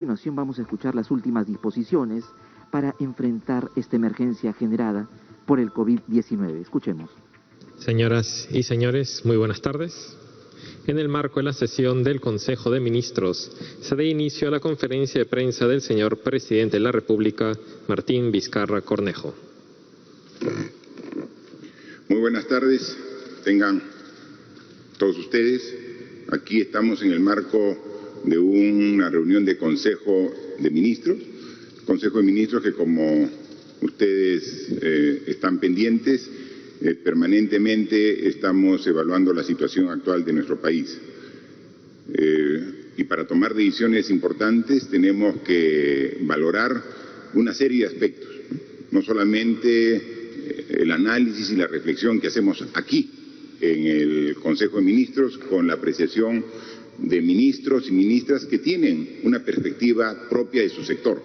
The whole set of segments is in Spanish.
A continuación vamos a escuchar las últimas disposiciones para enfrentar esta emergencia generada por el COVID-19. Escuchemos. Señoras y señores, muy buenas tardes. En el marco de la sesión del Consejo de Ministros, se da inicio a la conferencia de prensa del señor Presidente de la República, Martín Vizcarra Cornejo. Muy buenas tardes, tengan todos ustedes. Aquí estamos en el marco de una reunión de Consejo de Ministros que, como ustedes están pendientes, permanentemente estamos evaluando la situación actual de nuestro país. Y para tomar decisiones importantes tenemos que valorar una serie de aspectos, no solamente el análisis y la reflexión que hacemos aquí en el Consejo de Ministros con la apreciación de ministros y ministras que tienen una perspectiva propia de su sector.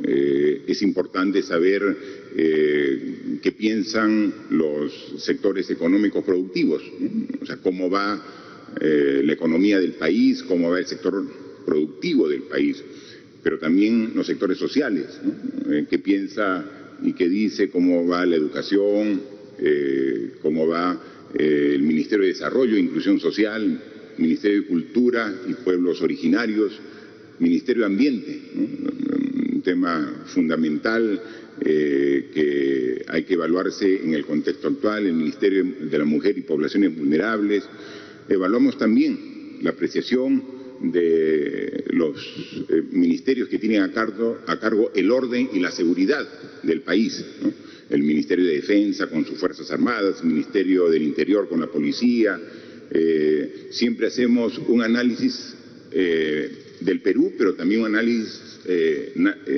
Es importante saber qué piensan los sectores económicos productivos, ¿no? O sea, cómo va la economía del país, cómo va el sector productivo del país, pero también los sectores sociales, ¿no? Qué piensa y qué dice, cómo va la educación, cómo va el Ministerio de Desarrollo e Inclusión Social, Ministerio de Cultura y Pueblos Originarios, Ministerio de Ambiente, ¿no? Un tema fundamental que hay que evaluarse en el contexto actual, el Ministerio de la Mujer y Poblaciones Vulnerables. Evaluamos también la apreciación de los ministerios que tienen a cargo el orden y la seguridad del país, ¿no? El Ministerio de Defensa con sus Fuerzas Armadas, el Ministerio del Interior con la Policía. Siempre hacemos un análisis del Perú, pero también un análisis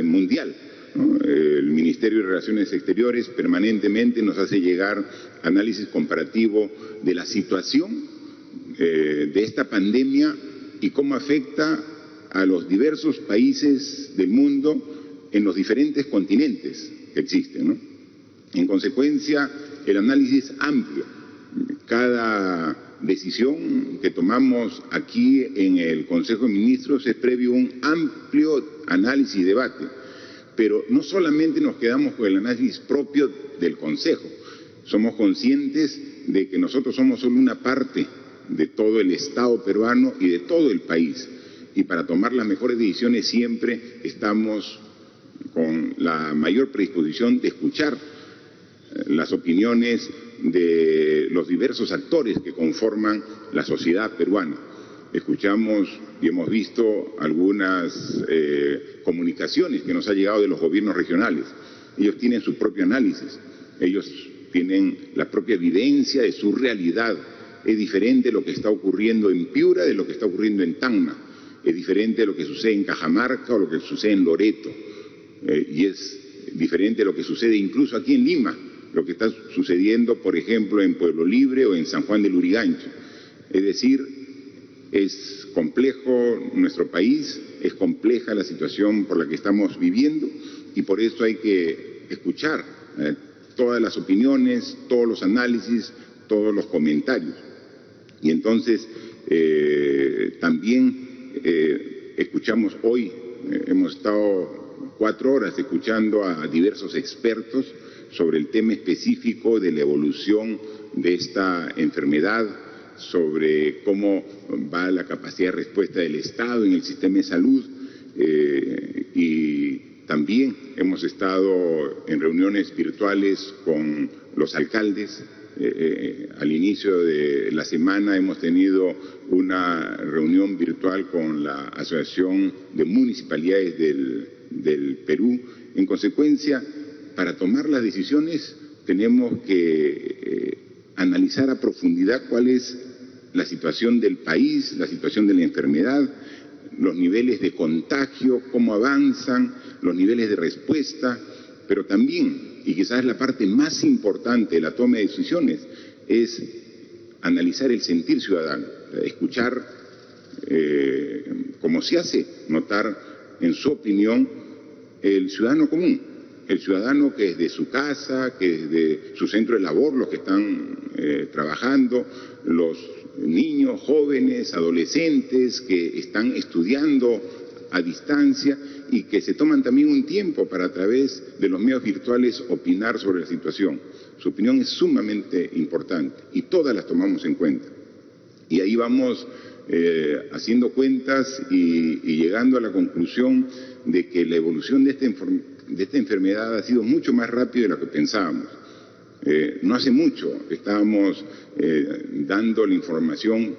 mundial, ¿no? El Ministerio de Relaciones Exteriores permanentemente nos hace llegar análisis comparativo de la situación de esta pandemia y cómo afecta a los diversos países del mundo en los diferentes continentes que existen, ¿no? En consecuencia, el análisis amplio. Cada decisión que tomamos aquí en el Consejo de Ministros es previo a un amplio análisis y debate, pero no solamente nos quedamos con el análisis propio del Consejo, somos conscientes de que nosotros somos solo una parte de todo el Estado peruano y de todo el país, y para tomar las mejores decisiones siempre estamos con la mayor predisposición de escuchar las opiniones de los diversos actores que conforman la sociedad peruana. Escuchamos y hemos visto algunas comunicaciones que nos ha llegado de los gobiernos regionales. Ellos tienen su propio análisis, ellos tienen la propia vivencia de su realidad. Es diferente lo que está ocurriendo en Piura de lo que está ocurriendo en Tacna. Es diferente lo que sucede en Cajamarca o lo que sucede en Loreto. Y es diferente lo que sucede incluso aquí en Lima, lo que está sucediendo, por ejemplo, en Pueblo Libre o en San Juan del Lurigancho. Es decir, es complejo nuestro país, es compleja la situación por la que estamos viviendo y por eso hay que escuchar todas las opiniones, todos los análisis, todos los comentarios. Y entonces también escuchamos hoy, hemos estado 4 horas escuchando a diversos expertos sobre el tema específico de la evolución de esta enfermedad, sobre cómo va la capacidad de respuesta del Estado en el sistema de salud, y también hemos estado en reuniones virtuales con los alcaldes. Al inicio de la semana hemos tenido una reunión virtual con la Asociación de Municipalidades del Perú. En consecuencia, para tomar las decisiones tenemos que analizar a profundidad cuál es la situación del país, la situación de la enfermedad, los niveles de contagio, cómo avanzan, los niveles de respuesta, pero también, y quizás la parte más importante de la toma de decisiones, es analizar el sentir ciudadano, escuchar, como se hace notar en su opinión, el ciudadano común. El ciudadano que desde su casa, que desde su centro de labor, los que están trabajando, los niños, jóvenes, adolescentes que están estudiando a distancia y que se toman también un tiempo para a través de los medios virtuales opinar sobre la situación. Su opinión es sumamente importante y todas las tomamos en cuenta. Y ahí vamos haciendo cuentas y llegando a la conclusión de que la evolución de esta enfermedad ha sido mucho más rápida de lo que pensábamos. No hace mucho estábamos dando la información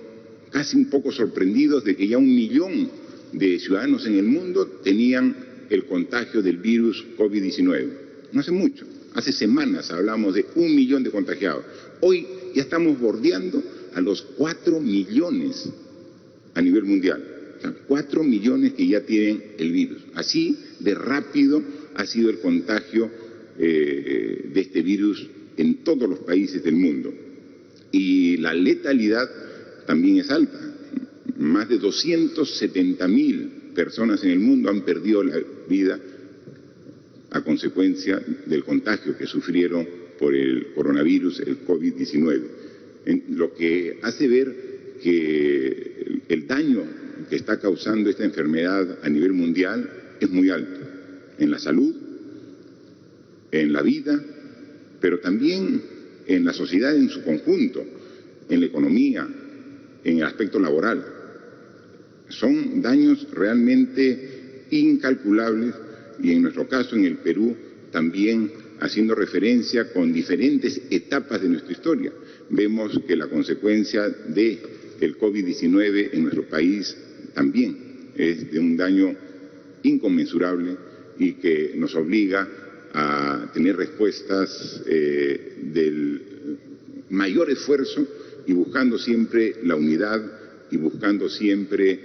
casi un poco sorprendidos de que ya 1 millón de ciudadanos en el mundo tenían el contagio del virus COVID-19. No hace mucho, hace semanas hablamos de 1 millón de contagiados. Hoy ya estamos bordeando a los 4 millones a nivel mundial. O sea, 4 millones que ya tienen el virus. Así de rápido ha sido el contagio de este virus en todos los países del mundo. Y la letalidad también es alta. Más de 270.000 personas en el mundo han perdido la vida a consecuencia del contagio que sufrieron por el coronavirus, el COVID-19. Lo que hace ver que el daño que está causando esta enfermedad a nivel mundial es muy alto, en la salud, en la vida, pero también en la sociedad en su conjunto, en la economía, en el aspecto laboral. Son daños realmente incalculables y en nuestro caso, en el Perú, también haciendo referencia con diferentes etapas de nuestra historia. Vemos que la consecuencia del COVID-19 en nuestro país también es de un daño inconmensurable y que nos obliga a tener respuestas del mayor esfuerzo y buscando siempre la unidad y buscando siempre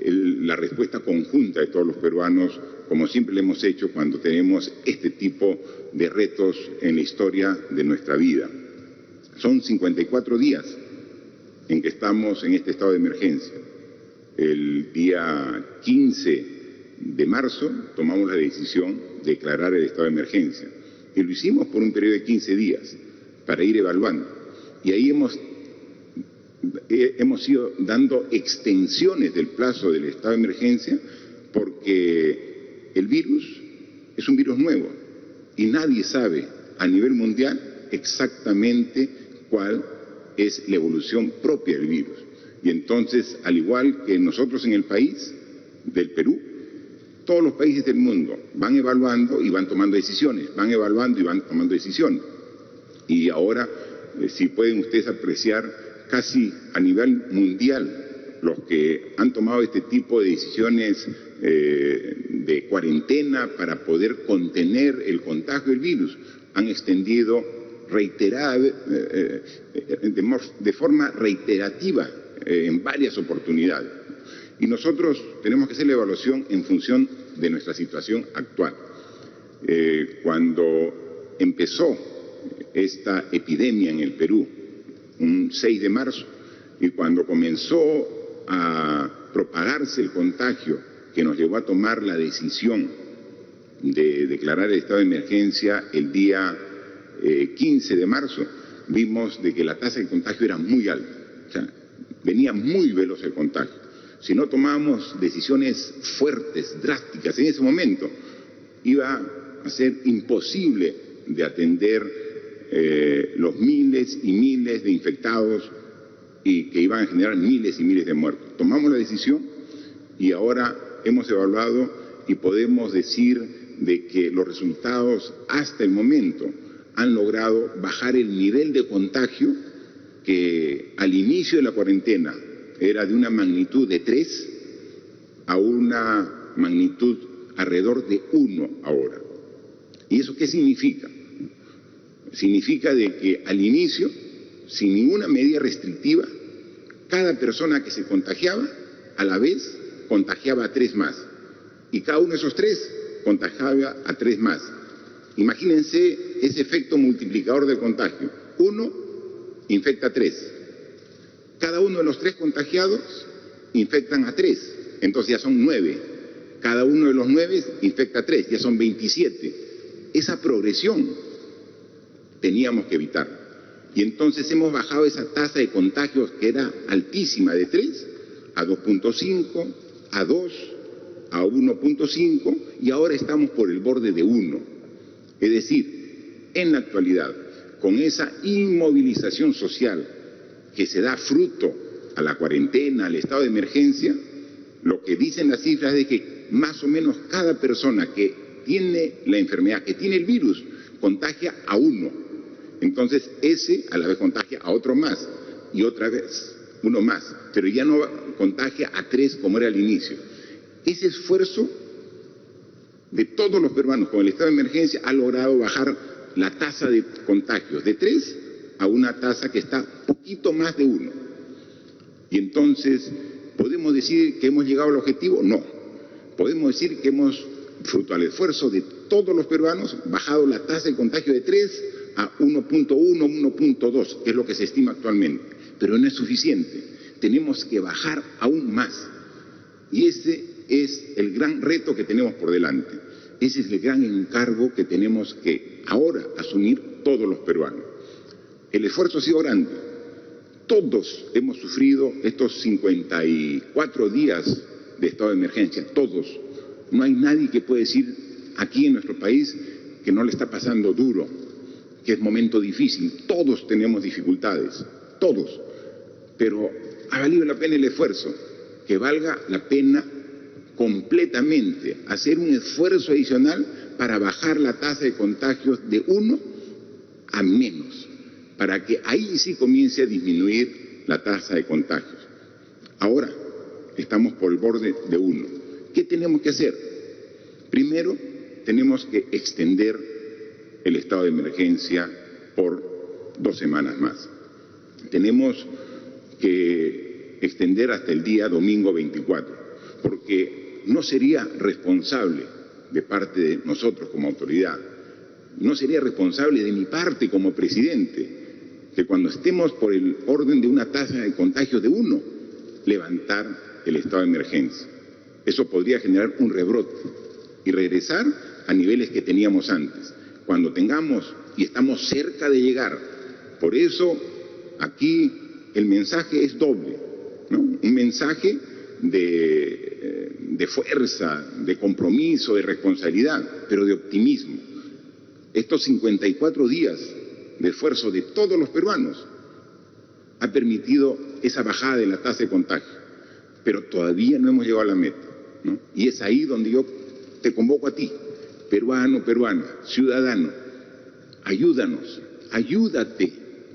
la respuesta conjunta de todos los peruanos, como siempre lo hemos hecho cuando tenemos este tipo de retos en la historia de nuestra vida. Son 54 días en que estamos en este estado de emergencia. El día 15 de marzo tomamos la decisión de declarar el estado de emergencia y lo hicimos por un periodo de 15 días para ir evaluando. Y ahí hemos ido dando extensiones del plazo del estado de emergencia porque el virus es un virus nuevo y nadie sabe a nivel mundial exactamente cuál es la evolución propia del virus. Y entonces, al igual que nosotros en el país del Perú, todos los países del mundo van evaluando y van tomando decisiones, van evaluando y van tomando decisiones. Y ahora, si pueden ustedes apreciar, casi a nivel mundial, los que han tomado este tipo de decisiones de cuarentena para poder contener el contagio del virus, han extendido de forma reiterativa en varias oportunidades. Y nosotros tenemos que hacer la evaluación en función de nuestra situación actual. Cuando empezó esta epidemia en el Perú, un 6 de marzo, y cuando comenzó a propagarse el contagio que nos llevó a tomar la decisión de declarar el estado de emergencia el día 15 de marzo, vimos de que la tasa de contagio era muy alta, o sea, venía muy veloz el contagio. Si no tomábamos decisiones fuertes, drásticas en ese momento, iba a ser imposible de atender los miles y miles de infectados y que iban a generar miles y miles de muertos. Tomamos la decisión y ahora hemos evaluado y podemos decir de que los resultados hasta el momento han logrado bajar el nivel de contagio que al inicio de la cuarentena era de una magnitud de 3 a una magnitud alrededor de 1 ahora. ¿Y eso qué significa? Significa de que al inicio, sin ninguna medida restrictiva, cada persona que se contagiaba, a la vez contagiaba a 3 más. Y cada uno de esos 3 contagiaba a 3 más. Imagínense ese efecto multiplicador del contagio. 1 infecta a 3. Cada uno de los 3 contagiados infectan a 3. Entonces ya son 9. Cada uno de los 9 infecta a 3. Ya son 27. Esa progresión teníamos que evitar. Y entonces hemos bajado esa tasa de contagios que era altísima, de 3 a 2.5, a 2, a 1.5 y ahora estamos por el borde de 1. Es decir, en la actualidad, con esa inmovilización social que se da fruto a la cuarentena, al estado de emergencia, lo que dicen las cifras es que más o menos cada persona que tiene la enfermedad, que tiene el virus, contagia a 1. Entonces ese a la vez contagia a otro más y otra vez uno más, pero ya no contagia a 3 como era al inicio. Ese esfuerzo de todos los peruanos con el estado de emergencia ha logrado bajar la tasa de contagios de 3 a una tasa que está poquito más de 1. Y entonces, ¿podemos decir que hemos llegado al objetivo? No. Podemos decir que hemos, fruto al esfuerzo de todos los peruanos, bajado la tasa de contagio de 3 a 1.1, 1.2, que es lo que se estima actualmente. Pero no es suficiente. Tenemos que bajar aún más. Y ese es el gran reto que tenemos por delante. Ese es el gran encargo que tenemos que ahora asumir todos los peruanos. El esfuerzo ha sido grande. Todos hemos sufrido estos 54 días de estado de emergencia, todos. No hay nadie que pueda decir aquí en nuestro país que no le está pasando duro, que es momento difícil. Todos tenemos dificultades, todos. Pero ha valido la pena el esfuerzo, que valga la pena completamente hacer un esfuerzo adicional para bajar la tasa de contagios de 1 a menos, para que ahí sí comience a disminuir la tasa de contagios. Ahora estamos por el borde de 1. ¿Qué tenemos que hacer? Primero, tenemos que extender el estado de emergencia por 2 semanas más. Tenemos que extender hasta el día domingo 24, porque no sería responsable de parte de nosotros como autoridad, no sería responsable de mi parte como presidente, que cuando estemos por el orden de una tasa de contagio de 1, levantar el estado de emergencia. Eso podría generar un rebrote y regresar a niveles que teníamos antes. Cuando tengamos, y estamos cerca de llegar, por eso aquí el mensaje es doble, ¿no? Un mensaje de fuerza, de compromiso, de responsabilidad, pero de optimismo. Estos 54 días de esfuerzo de todos los peruanos ha permitido esa bajada de la tasa de contagio, pero todavía no hemos llegado a la meta, ¿no? Y es ahí donde yo te convoco a ti, peruano, peruana, ciudadano, ayúdanos, ayúdate,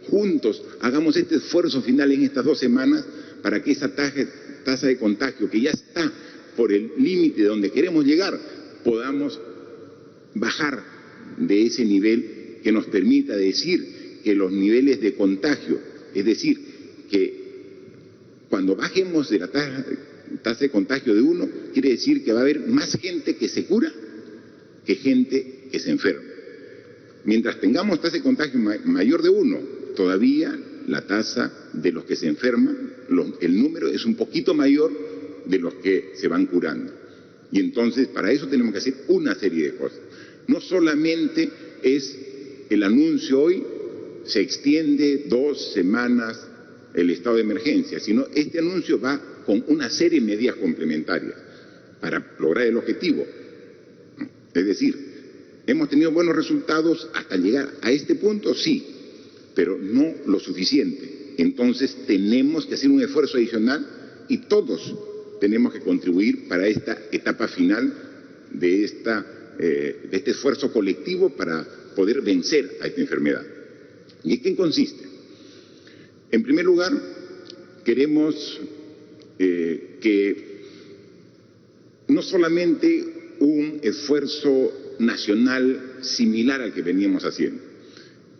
juntos hagamos este esfuerzo final en estas 2 semanas para que esa tasa de contagio que ya está por el límite de donde queremos llegar, podamos bajar de ese nivel que nos permita decir que los niveles de contagio, es decir, que cuando bajemos de la tasa de contagio de 1, quiere decir que va a haber más gente que se cura que gente que se enferma. Mientras tengamos tasa de contagio mayor de 1, todavía la tasa de los que se enferman, el número es un poquito mayor de los que se van curando. Y entonces para eso tenemos que hacer una serie de cosas. No solamente es el anuncio hoy, se extiende 2 semanas el estado de emergencia, sino este anuncio va con una serie de medidas complementarias para lograr el objetivo. Es decir, ¿hemos tenido buenos resultados hasta llegar a este punto? Sí, pero no lo suficiente. Entonces tenemos que hacer un esfuerzo adicional y todos tenemos que contribuir para esta etapa final de este esfuerzo colectivo para poder vencer a esta enfermedad. ¿Y en qué consiste? En primer lugar, queremos que no solamente un esfuerzo nacional similar al que veníamos haciendo.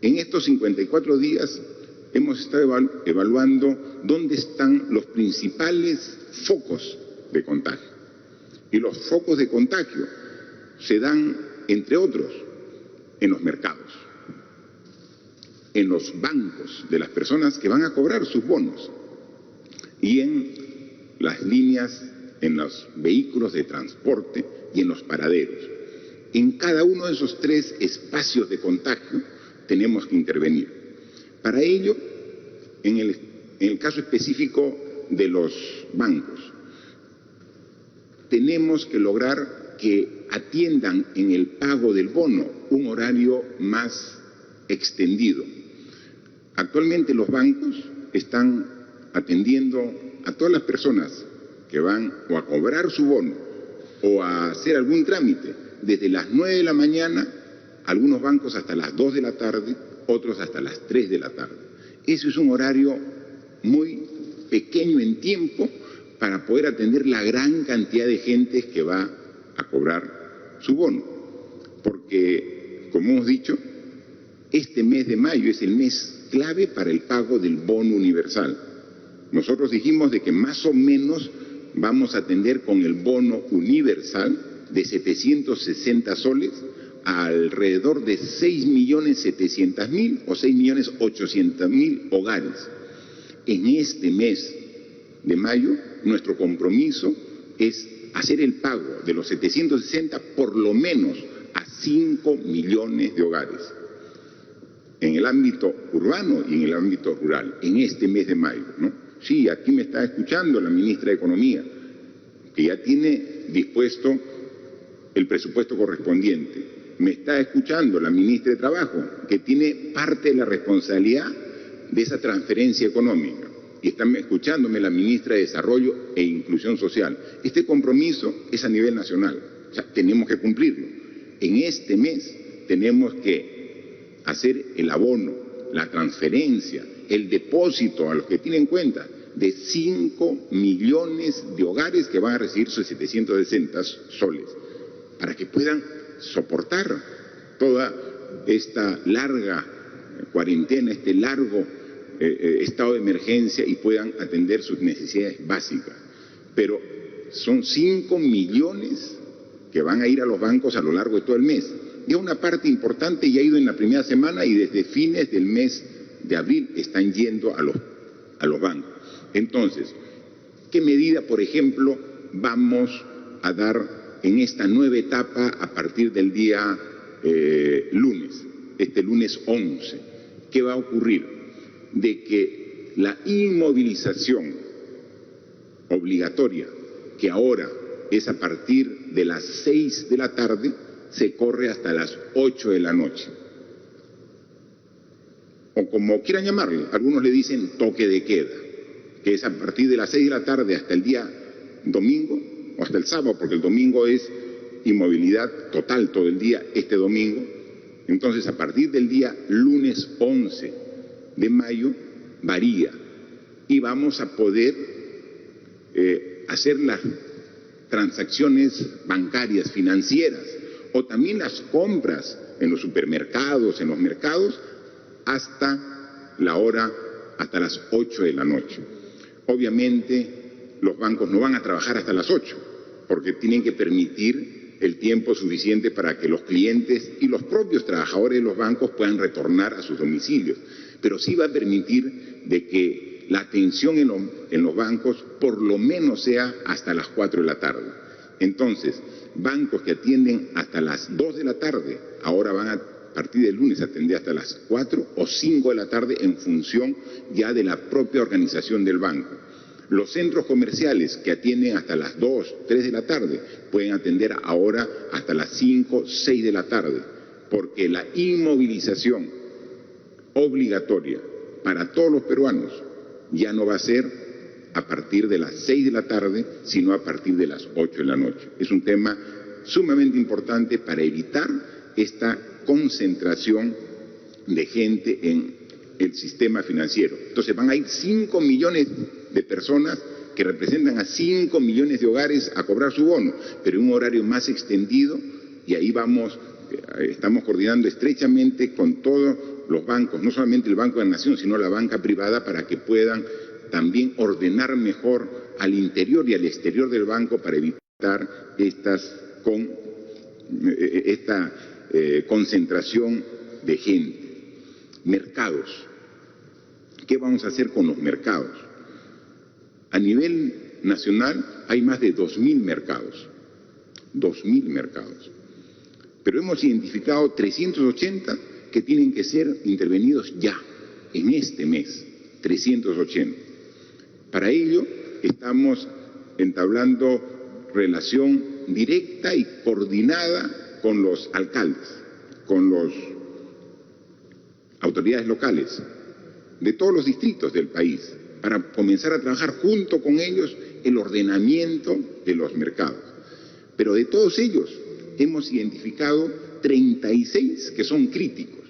En estos 54 días hemos estado evaluando dónde están los principales focos de contagio. Y los focos de contagio se dan, entre otros, en los mercados, en los bancos de las personas que van a cobrar sus bonos y en las líneas, en los vehículos de transporte y en los paraderos. En cada uno de esos 3 espacios de contagio tenemos que intervenir. Para ello, en el caso específico de los bancos, tenemos que lograr que atiendan en el pago del bono un horario más extendido. Actualmente los bancos están atendiendo a todas las personas que van o a cobrar su bono o a hacer algún trámite desde las 9 de la mañana, algunos bancos hasta las 2 de la tarde, otros hasta las 3 de la tarde. Ese es un horario muy pequeño en tiempo para poder atender la gran cantidad de gente que va a cobrar su bono. Porque, como hemos dicho, este mes de mayo es el mes clave para el pago del bono universal. Nosotros dijimos de que más o menos vamos a atender con el bono universal de 760 soles a alrededor de 6.700.000 o 6.800.000 hogares. En este mes de mayo, nuestro compromiso es hacer el pago de los 760 por lo menos a 5 millones de hogares, en el ámbito urbano y en el ámbito rural, en este mes de mayo, ¿no? Sí, aquí me está escuchando la ministra de Economía, que ya tiene dispuesto el presupuesto correspondiente. Me está escuchando la ministra de Trabajo, que tiene parte de la responsabilidad de esa transferencia económica. Y está escuchándome la ministra de Desarrollo e Inclusión Social. Este compromiso es a nivel nacional, o sea, tenemos que cumplirlo. En este mes tenemos que hacer el abono, la transferencia, el depósito a los que tienen cuenta de 5 millones de hogares que van a recibir sus 760 soles, para que puedan soportar toda esta larga cuarentena, este largo estado de emergencia y puedan atender sus necesidades básicas. Pero son 5 millones que van a ir a los bancos a lo largo de todo el mes. Ya una parte importante ya ha ido en la primera semana y desde fines del mes de abril están yendo a los bancos. Entonces, ¿qué medida, por ejemplo, vamos a dar en esta nueva etapa a partir del día lunes, este lunes 11? ¿Qué va a ocurrir? De que la inmovilización obligatoria, que ahora es a partir de las 6 de la tarde, se corre hasta las 8 de la noche. O como quieran llamarle, algunos le dicen toque de queda, que es a partir de las 6 de la tarde hasta el día domingo, o hasta el sábado, porque el domingo es inmovilidad total todo el día, este domingo. Entonces, a partir del día lunes 11 de mayo, varía. Y vamos a poder hacer las transacciones bancarias, financieras, o también las compras en los supermercados, en los mercados, hasta la hora, hasta las 8 de la noche. Obviamente, los bancos no van a trabajar hasta las 8, porque tienen que permitir el tiempo suficiente para que los clientes y los propios trabajadores de los bancos puedan retornar a sus domicilios. Pero sí va a permitir de que la atención en los bancos por lo menos sea hasta las 4 de la tarde. Entonces, bancos que atienden hasta las 2 de la tarde, ahora van a partir del lunes a atender hasta las 4 o 5 de la tarde en función ya de la propia organización del banco. Los centros comerciales que atienden hasta las 2, 3 de la tarde pueden atender ahora hasta las 5, 6 de la tarde, porque la inmovilización obligatoria para todos los peruanos ya no va a ser a partir de las 6 de la tarde, sino a partir de las 8 de la noche. Es un tema sumamente importante para evitar esta concentración de gente en el sistema financiero. Entonces van a ir 5 millones de personas que representan a 5 millones de hogares a cobrar su bono, pero en un horario más extendido, y ahí estamos coordinando estrechamente con todos los bancos, no solamente el Banco de la Nación, sino la banca privada, para que puedan también ordenar mejor al interior y al exterior del banco para evitar esta concentración de gente. Mercados. ¿Qué vamos a hacer con los mercados? A nivel nacional hay más de 2.000 mercados. 2.000 mercados. Pero hemos identificado 380 que tienen que ser intervenidos ya, en este mes. 380. Para ello estamos entablando relación directa y coordinada con los alcaldes, con las autoridades locales de todos los distritos del país, para comenzar a trabajar junto con ellos el ordenamiento de los mercados. Pero de todos ellos hemos identificado 36 que son críticos.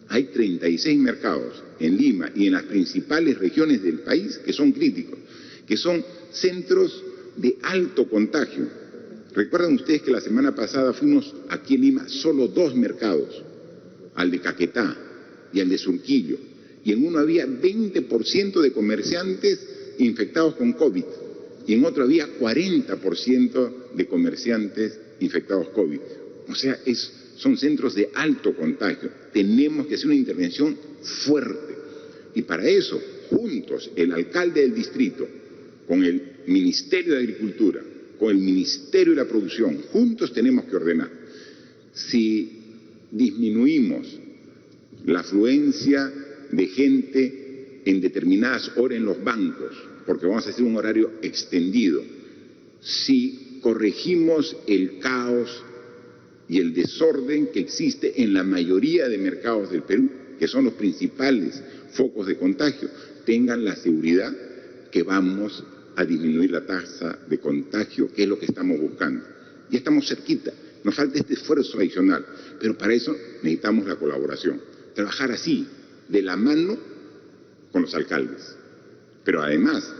Hay 36 mercados en Lima y en las principales regiones del país que son críticos, que son centros de alto contagio. Recuerdan ustedes que la semana pasada fuimos aquí en Lima solo 2 mercados, al de Caquetá y al de Surquillo, y en uno había 20% de comerciantes infectados con COVID, y en otro había 40% de comerciantes infectados COVID. O sea, son centros de alto contagio. Tenemos que hacer una intervención fuerte. Y para eso, juntos, el alcalde del distrito, con el Ministerio de Agricultura, con el Ministerio de la Producción, juntos tenemos que ordenar. Si disminuimos la afluencia de gente en determinadas horas en los bancos, porque vamos a hacer un horario extendido, si corregimos el caos y el desorden que existe en la mayoría de mercados del Perú, que son los principales focos de contagio, tengan la seguridad que vamos a disminuir la tasa de contagio, que es lo que estamos buscando. Ya estamos cerquita, nos falta este esfuerzo adicional, pero para eso necesitamos la colaboración. Trabajar así, de la mano con los alcaldes, pero además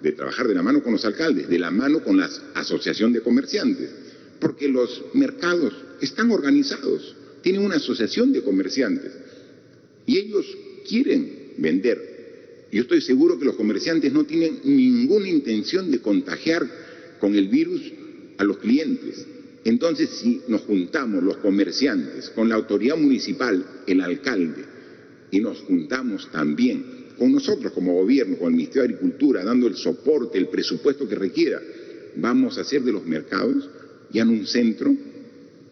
de trabajar de la mano con los alcaldes, de la mano con la asociación de comerciantes, porque los mercados están organizados, tienen una asociación de comerciantes y ellos quieren vender. Yo estoy seguro que los comerciantes no tienen ninguna intención de contagiar con el virus a los clientes. Entonces, si nos juntamos los comerciantes con la autoridad municipal, el alcalde, y nos juntamos también con nosotros como gobierno, con el Ministerio de Agricultura, dando el soporte, el presupuesto que requiera, vamos a hacer de los mercados ya no un centro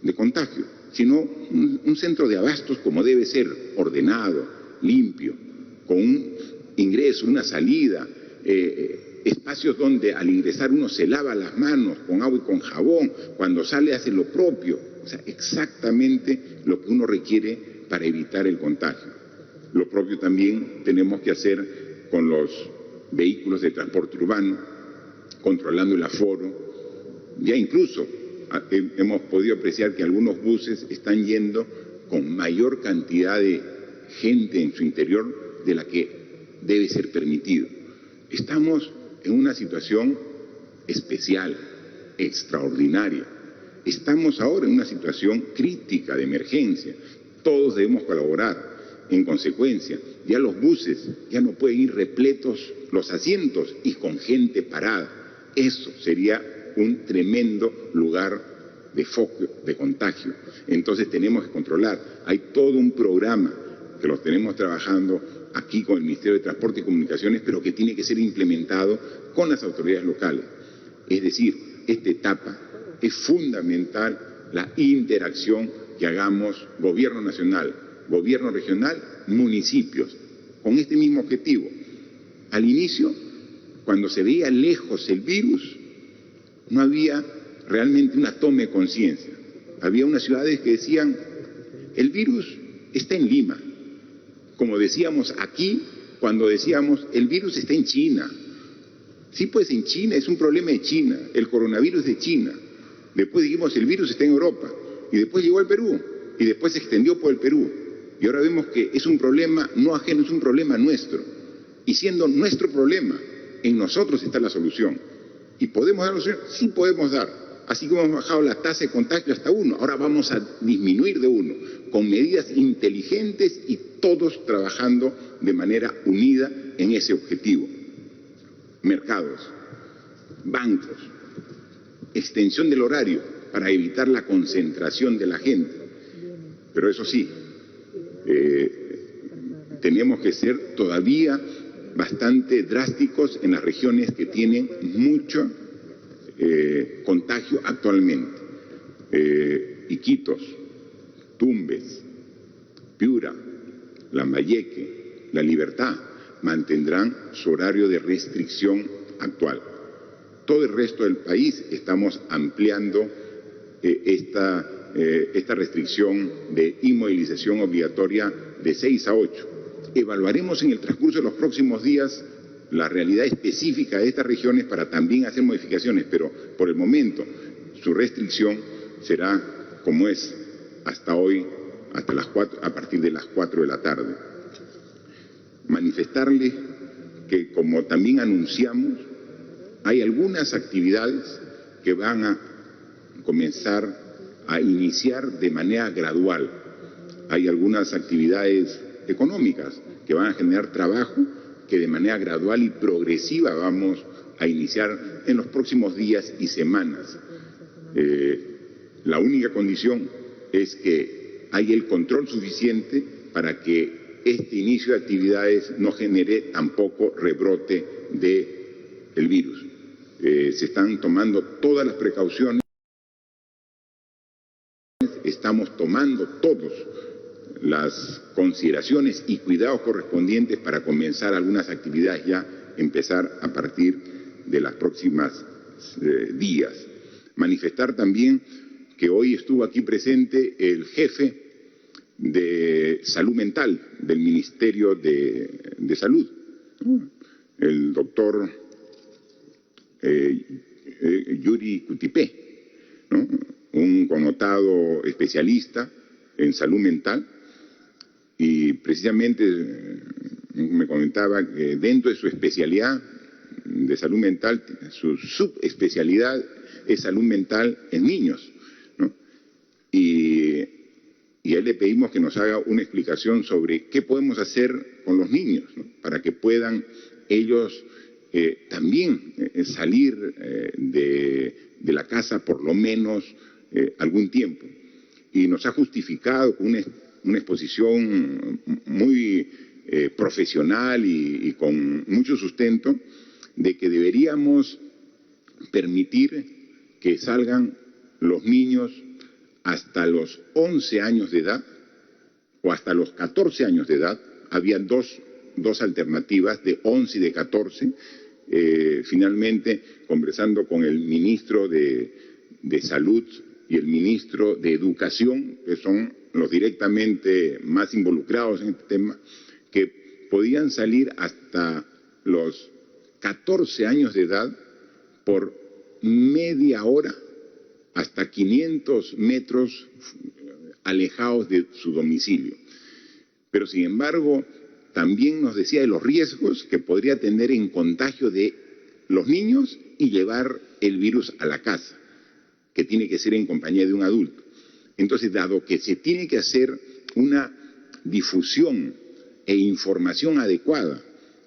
de contagio, sino un centro de abastos como debe ser, ordenado, limpio, con un ingreso, una salida, espacios donde al ingresar uno se lava las manos con agua y con jabón, cuando sale hace lo propio, o sea, exactamente lo que uno requiere para evitar el contagio. Lo propio también tenemos que hacer con los vehículos de transporte urbano, controlando el aforo. Ya incluso hemos podido apreciar que algunos buses están yendo con mayor cantidad de gente en su interior de la que debe ser permitido. Estamos en una situación especial, extraordinaria. Estamos ahora en una situación crítica de emergencia. Todos debemos colaborar. En consecuencia, ya los buses ya no pueden ir repletos los asientos y con gente parada. Eso sería un tremendo lugar de foco de contagio. Entonces tenemos que controlar. Hay todo un programa que los tenemos trabajando aquí con el Ministerio de Transporte y Comunicaciones, pero que tiene que ser implementado con las autoridades locales. Es decir, esta etapa es fundamental la interacción que hagamos gobierno nacional, gobierno regional, municipios, con este mismo objetivo. Al inicio, cuando se veía lejos el virus, no había realmente una toma de conciencia. Había unas ciudades que decían, el virus está en Lima. Como decíamos aquí, cuando decíamos, el virus está en China. Sí, pues en China, es un problema de China, el coronavirus de China. Después dijimos, el virus está en Europa. Y después llegó al Perú, y después se extendió por el Perú. Y ahora vemos que es un problema no ajeno, es un problema nuestro. Y siendo nuestro problema, en nosotros está la solución. ¿Y podemos dar la solución? Sí podemos dar. Así como hemos bajado la tasa de contagio hasta 1, ahora vamos a disminuir de 1, con medidas inteligentes y todos trabajando de manera unida en ese objetivo. Mercados, bancos, extensión del horario para evitar la concentración de la gente. Pero eso sí, tenemos que ser todavía bastante drásticos en las regiones que tienen mucho contagio actualmente. Iquitos, Tumbes, Piura, Lambayeque, La Libertad mantendrán su horario de restricción actual. todo el resto del país estamos ampliando esta restricción de inmovilización obligatoria de 6 a 8. Evaluaremos en el transcurso de los próximos días la realidad específica de estas regiones para también hacer modificaciones, pero por el momento su restricción será como es hasta hoy, hasta las 4, a partir de las 4 de la tarde. Manifestarle que, como también anunciamos, hay algunas actividades que van a comenzar a iniciar de manera gradual. Hay algunas actividades económicas que van a generar trabajo que de manera gradual y progresiva vamos a iniciar en los próximos días y semanas. La única condición es que haya el control suficiente para que este inicio de actividades no genere tampoco rebrote del virus. Se están tomando todas las precauciones, estamos tomando todas las consideraciones y cuidados correspondientes para comenzar algunas actividades ya, empezar a partir de las próximas días. Manifestar también que hoy estuvo aquí presente el jefe de Salud Mental del Ministerio de Salud, el doctor Yuri Cutipé, ¿no? Un connotado especialista en salud mental, y precisamente me comentaba que dentro de su especialidad de salud mental, su subespecialidad es salud mental en niños, ¿no? Y a él le pedimos que nos haga una explicación sobre qué podemos hacer con los niños, ¿no? Para que puedan ellos también salir de la casa por lo menos algún tiempo. Y nos ha justificado con una exposición muy profesional y con mucho sustento de que deberíamos permitir que salgan los niños hasta los 11 años de edad o hasta los 14 años de edad. Había dos alternativas, de 11 y de 14. Finalmente, conversando con el ministro de Salud y el ministro de Educación, que son los directamente más involucrados en este tema, que podían salir hasta los 14 años de edad por media hora hasta 500 metros alejados de su domicilio. Pero sin embargo, también nos decía de los riesgos que podría tener en contagio de los niños y llevar el virus a la casa, que tiene que ser en compañía de un adulto. Entonces, dado que se tiene que hacer una difusión e información adecuada,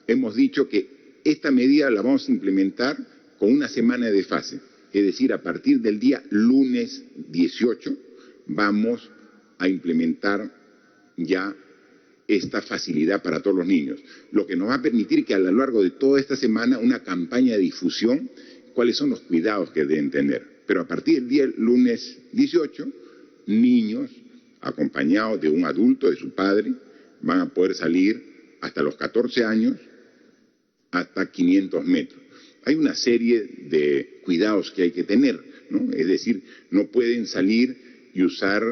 hemos dicho que esta medida la vamos a implementar con una semana de desfase. Es decir, a partir del día lunes 18 vamos a implementar ya esta facilidad para todos los niños, lo que nos va a permitir que a lo largo de toda esta semana una campaña de difusión, cuáles son los cuidados que deben tener. Pero a partir del día lunes 18, niños acompañados de un adulto, de su padre, van a poder salir hasta los 14 años, hasta 500 metros. Hay una serie de cuidados que hay que tener, ¿no? Es decir, no pueden salir y usar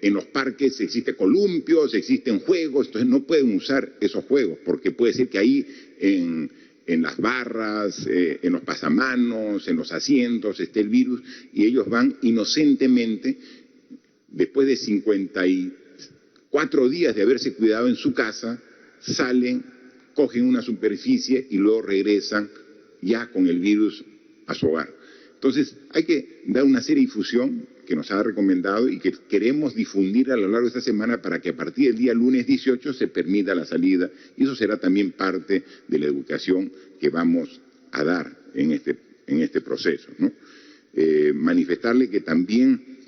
en los parques existen columpios, existen juegos, entonces no pueden usar esos juegos, porque puede ser que ahí en las barras, en los pasamanos, en los asientos esté el virus, y ellos van inocentemente, después de 54 días de haberse cuidado en su casa, salen, cogen una superficie y luego regresan ya con el virus a su hogar. Entonces, hay que dar una serie de difusión que nos ha recomendado y que queremos difundir a lo largo de esta semana para que a partir del día lunes 18 se permita la salida, y eso será también parte de la educación que vamos a dar en este proceso, ¿no? Manifestarle que también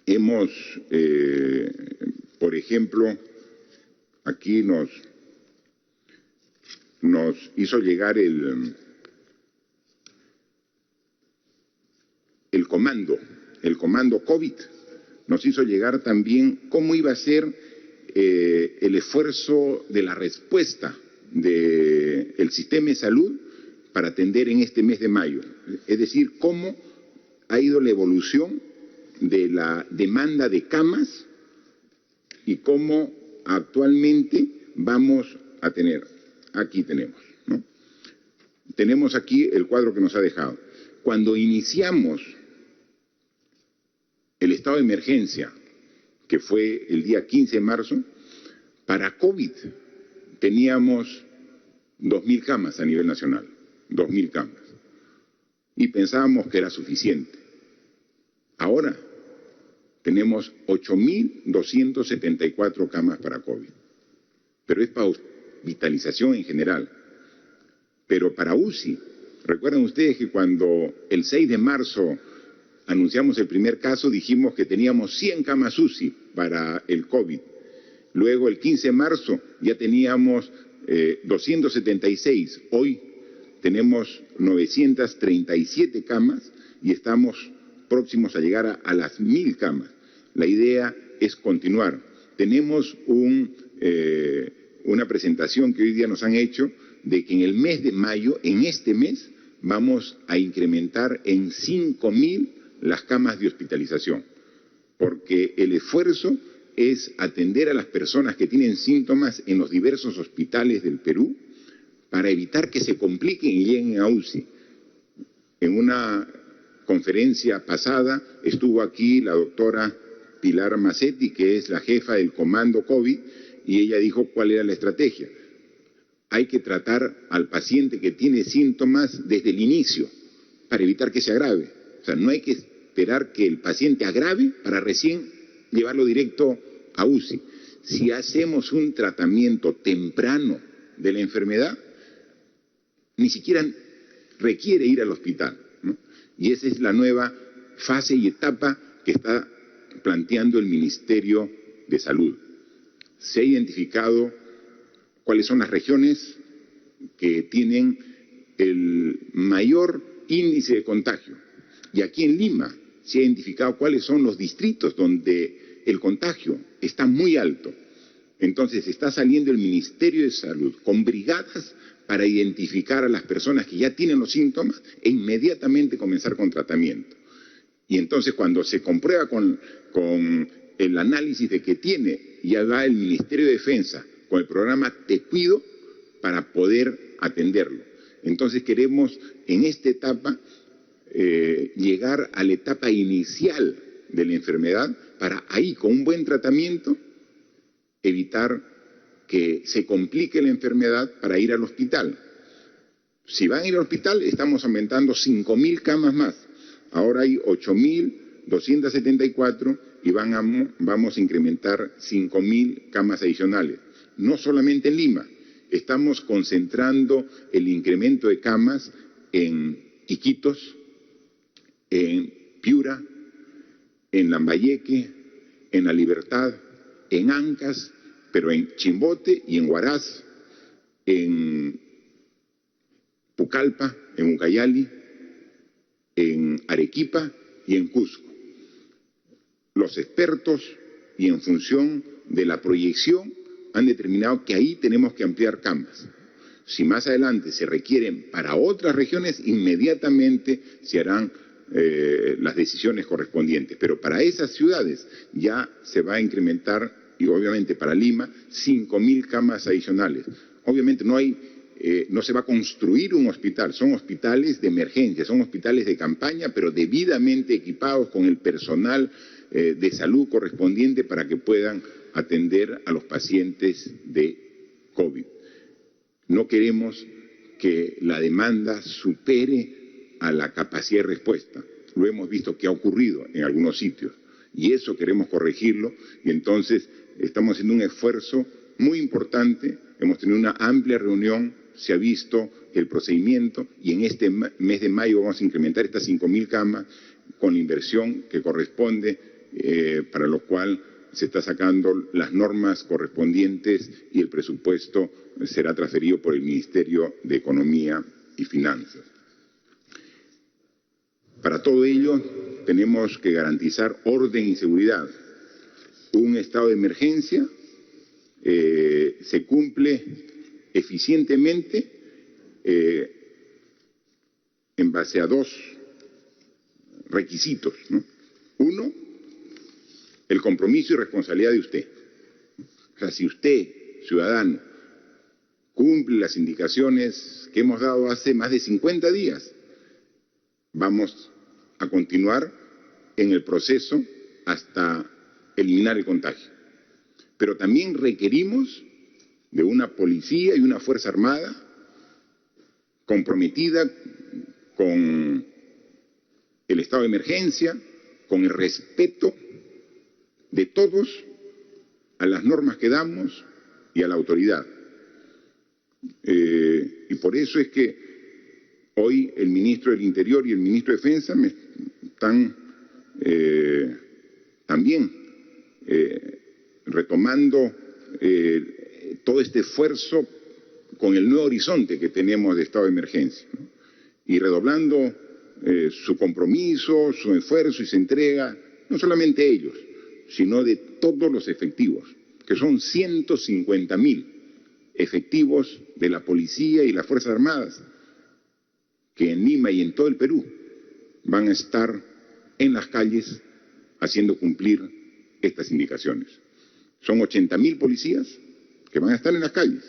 hemos, por ejemplo, aquí nos hizo llegar el comando COVID, nos hizo llegar también cómo iba a ser el esfuerzo de la respuesta del sistema de salud para atender en este mes de mayo. Es decir, cómo ha ido la evolución de la demanda de camas y cómo actualmente vamos a tener. Aquí tenemos, ¿no? Tenemos aquí el cuadro que nos ha dejado. Cuando iniciamos el estado de emergencia, que fue el día 15 de marzo, para COVID teníamos 2.000 camas a nivel nacional, 2.000 camas, y pensábamos que era suficiente. Ahora tenemos 8.274 camas para COVID, pero es para hospitalización en general. Pero para UCI, recuerdan ustedes que cuando el 6 de marzo anunciamos el primer caso, dijimos que teníamos 100 camas UCI para el COVID. Luego, el 15 de marzo, ya teníamos 276. Hoy tenemos 937 camas y estamos próximos a llegar a las 1.000 camas. La idea es continuar. Tenemos una presentación que hoy día nos han hecho de que en el mes de mayo, en este mes, vamos a incrementar en 5.000 las camas de hospitalización, porque el esfuerzo es atender a las personas que tienen síntomas en los diversos hospitales del Perú para evitar que se compliquen y lleguen a UCI. En una conferencia pasada estuvo aquí la doctora Pilar Macetti, que es la jefa del comando COVID, y ella dijo cuál era la estrategia. Hay que tratar al paciente que tiene síntomas desde el inicio para evitar que se agrave. O sea, no hay que esperar que el paciente agrave para recién llevarlo directo a UCI. Si hacemos un tratamiento temprano de la enfermedad, ni siquiera requiere ir al hospital, ¿no? Y esa es la nueva fase y etapa que está planteando el Ministerio de Salud. Se ha identificado cuáles son las regiones que tienen el mayor índice de contagio. Y aquí en Lima se ha identificado cuáles son los distritos donde el contagio está muy alto. Entonces está saliendo el Ministerio de Salud con brigadas para identificar a las personas que ya tienen los síntomas e inmediatamente comenzar con tratamiento. Y entonces cuando se comprueba con el análisis de que tiene, ya va el Ministerio de Defensa con el programa Te Cuido para poder atenderlo. Entonces queremos en esta etapa llegar a la etapa inicial de la enfermedad para ahí, con un buen tratamiento, evitar que se complique la enfermedad para ir al hospital. Si van a ir al hospital, estamos aumentando 5.000 camas más. Ahora hay 8.274 y vamos a incrementar 5.000 camas adicionales. No solamente en Lima, estamos concentrando el incremento de camas en Iquitos, en Piura, en Lambayeque, en La Libertad, en Ancash, pero en Chimbote y en Huaraz, en Pucallpa, en Ucayali, en Arequipa y en Cusco. Los expertos, y en función de la proyección, han determinado que ahí tenemos que ampliar camas. Si más adelante se requieren para otras regiones, inmediatamente se harán las decisiones correspondientes. Pero para esas ciudades ya se va a incrementar, y obviamente para Lima, 5.000 camas adicionales. Obviamente no se va a construir un hospital, son hospitales de emergencia, son hospitales de campaña, pero debidamente equipados con el personal de salud correspondiente para que puedan atender a los pacientes de COVID. No queremos que la demanda supere a la capacidad de respuesta. Lo hemos visto que ha ocurrido en algunos sitios y eso queremos corregirlo, y entonces estamos haciendo un esfuerzo muy importante. Hemos tenido una amplia reunión, se ha visto el procedimiento y en este mes de mayo vamos a incrementar estas 5.000 camas con la inversión que corresponde, para lo cual se está sacando las normas correspondientes y el presupuesto será transferido por el Ministerio de Economía y Finanzas. Para todo ello tenemos que garantizar orden y seguridad. Un estado de emergencia se cumple eficientemente en base a dos requisitos, ¿no? Uno, el compromiso y responsabilidad de usted. O sea, si usted, ciudadano, cumple las indicaciones que hemos dado hace más de 50 días, vamos a continuar en el proceso hasta eliminar el contagio. Pero también requerimos de una policía y una Fuerza Armada comprometida con el estado de emergencia, con el respeto de todos a las normas que damos y a la autoridad. Y por eso es que hoy el ministro del Interior y el ministro de Defensa me están también retomando todo este esfuerzo con el nuevo horizonte que tenemos de estado de emergencia, ¿no? Y redoblando su compromiso, su esfuerzo y su entrega, no solamente ellos, sino de todos los efectivos, que son 150.000 efectivos de la policía y las Fuerzas Armadas, que en Lima y en todo el Perú van a estar en las calles haciendo cumplir estas indicaciones. Son 80.000 policías que van a estar en las calles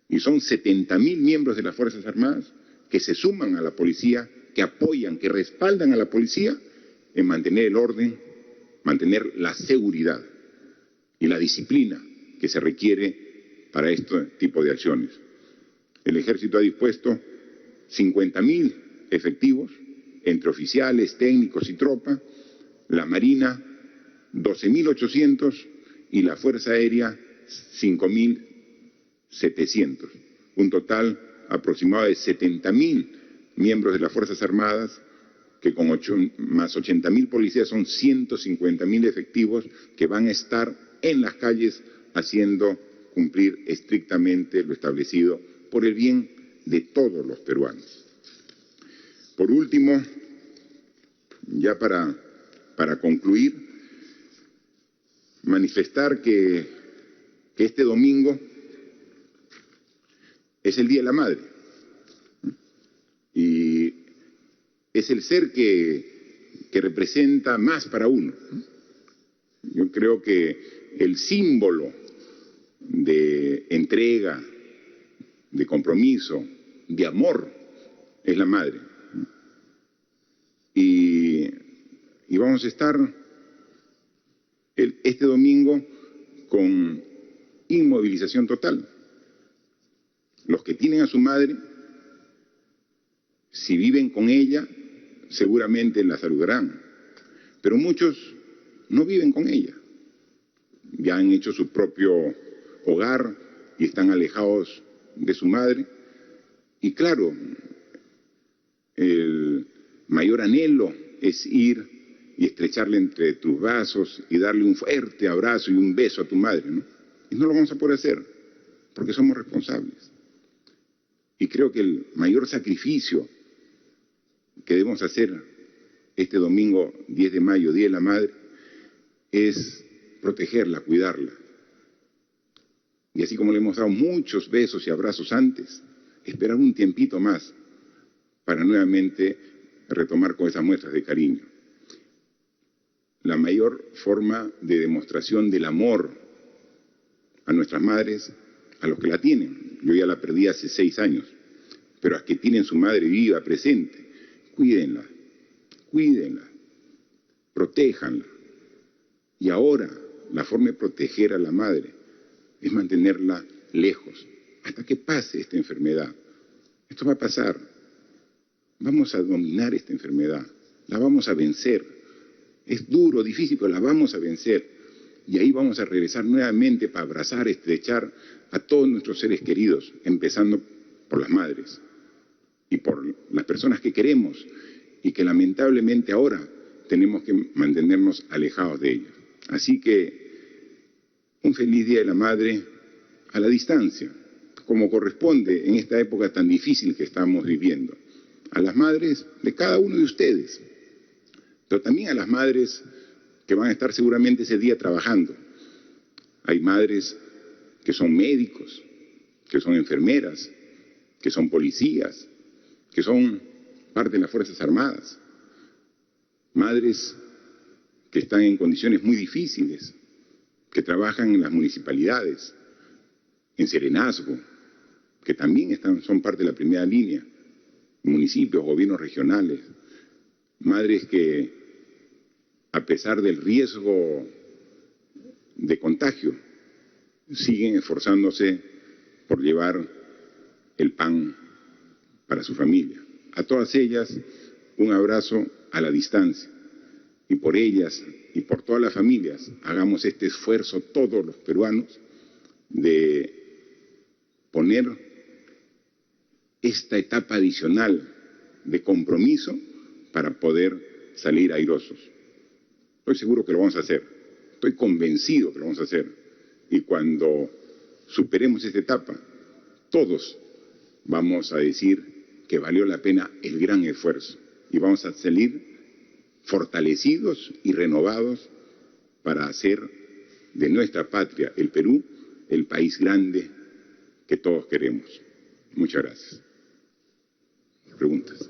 y son 70.000 miembros de las Fuerzas Armadas que se suman a la policía, que apoyan, que respaldan a la policía en mantener el orden, mantener la seguridad y la disciplina que se requiere para este tipo de acciones. El Ejército ha dispuesto 50.000 efectivos entre oficiales, técnicos y tropa, la Marina 12.800 y la Fuerza Aérea 5.700, un total aproximado de 70.000 miembros de las Fuerzas Armadas, que con más 80.000 policías son 150.000 efectivos que van a estar en las calles haciendo cumplir estrictamente lo establecido por el bien de todos los peruanos. Por último, ya para concluir, manifestar que este domingo es el Día de la Madre y es el ser que representa más para uno. Yo creo que el símbolo de entrega, de compromiso, de amor, es la madre. Y vamos a estar este domingo con inmovilización total. Los que tienen a su madre, si viven con ella, seguramente la saludarán, pero muchos no viven con ella. Ya han hecho su propio hogar y están alejados de su madre. Y claro, el mayor anhelo es ir y estrecharle entre tus brazos y darle un fuerte abrazo y un beso a tu madre, ¿no? Y no lo vamos a poder hacer porque somos responsables. Y creo que el mayor sacrificio que debemos hacer este domingo 10 de mayo, Día de la Madre, es protegerla, cuidarla. Y así como le hemos dado muchos besos y abrazos antes, esperar un tiempito más para nuevamente retomar con esas muestras de cariño. La mayor forma de demostración del amor a nuestras madres, a los que la tienen. Yo ya la perdí hace 6 años, pero a los que tienen su madre viva, presente, cuídenla, cuídenla, protéjanla. Y ahora la forma de proteger a la madre es mantenerla lejos hasta que pase esta enfermedad. Esto va a pasar. Vamos a dominar esta enfermedad, la vamos a vencer. Es duro, difícil, pero la vamos a vencer. Y ahí vamos a regresar nuevamente para abrazar, estrechar a todos nuestros seres queridos, empezando por las madres y por las personas que queremos y que lamentablemente ahora tenemos que mantenernos alejados de ellas. Así que un feliz Día de la Madre a la distancia, como corresponde en esta época tan difícil que estamos viviendo. A las madres de cada uno de ustedes, pero también a las madres que van a estar seguramente ese día trabajando. Hay madres que son médicos, que son enfermeras, que son policías, que son parte de las Fuerzas Armadas, madres que están en condiciones muy difíciles, que trabajan en las municipalidades, en Serenazgo, que también son parte de la primera línea, municipios, gobiernos regionales, madres que, a pesar del riesgo de contagio, siguen esforzándose por llevar el pan para su familia. A todas ellas, un abrazo a la distancia. Y por ellas y por todas las familias, hagamos este esfuerzo todos los peruanos de poner esta etapa adicional de compromiso para poder salir airosos. Estoy seguro que lo vamos a hacer, estoy convencido que lo vamos a hacer. Y cuando superemos esta etapa, todos vamos a decir que valió la pena el gran esfuerzo y vamos a salir fortalecidos y renovados para hacer de nuestra patria, el Perú, el país grande que todos queremos. Muchas gracias. Preguntas.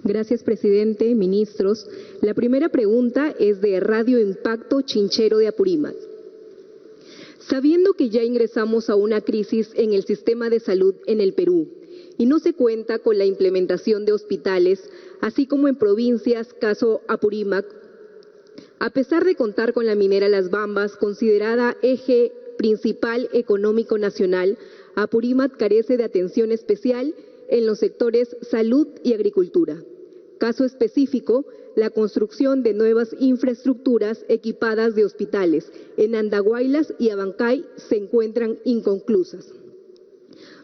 Gracias, presidente, ministros. La primera pregunta es de Radio Impacto Chinchero de Apurímac. Sabiendo que ya ingresamos a una crisis en el sistema de salud en el Perú y no se cuenta con la implementación de hospitales, así como en provincias, caso Apurímac, a pesar de contar con la minera Las Bambas, considerada eje principal económico nacional, Apurímac carece de atención especial en los sectores salud y agricultura. Caso específico, la construcción de nuevas infraestructuras equipadas de hospitales en Andahuaylas y Abancay se encuentran inconclusas.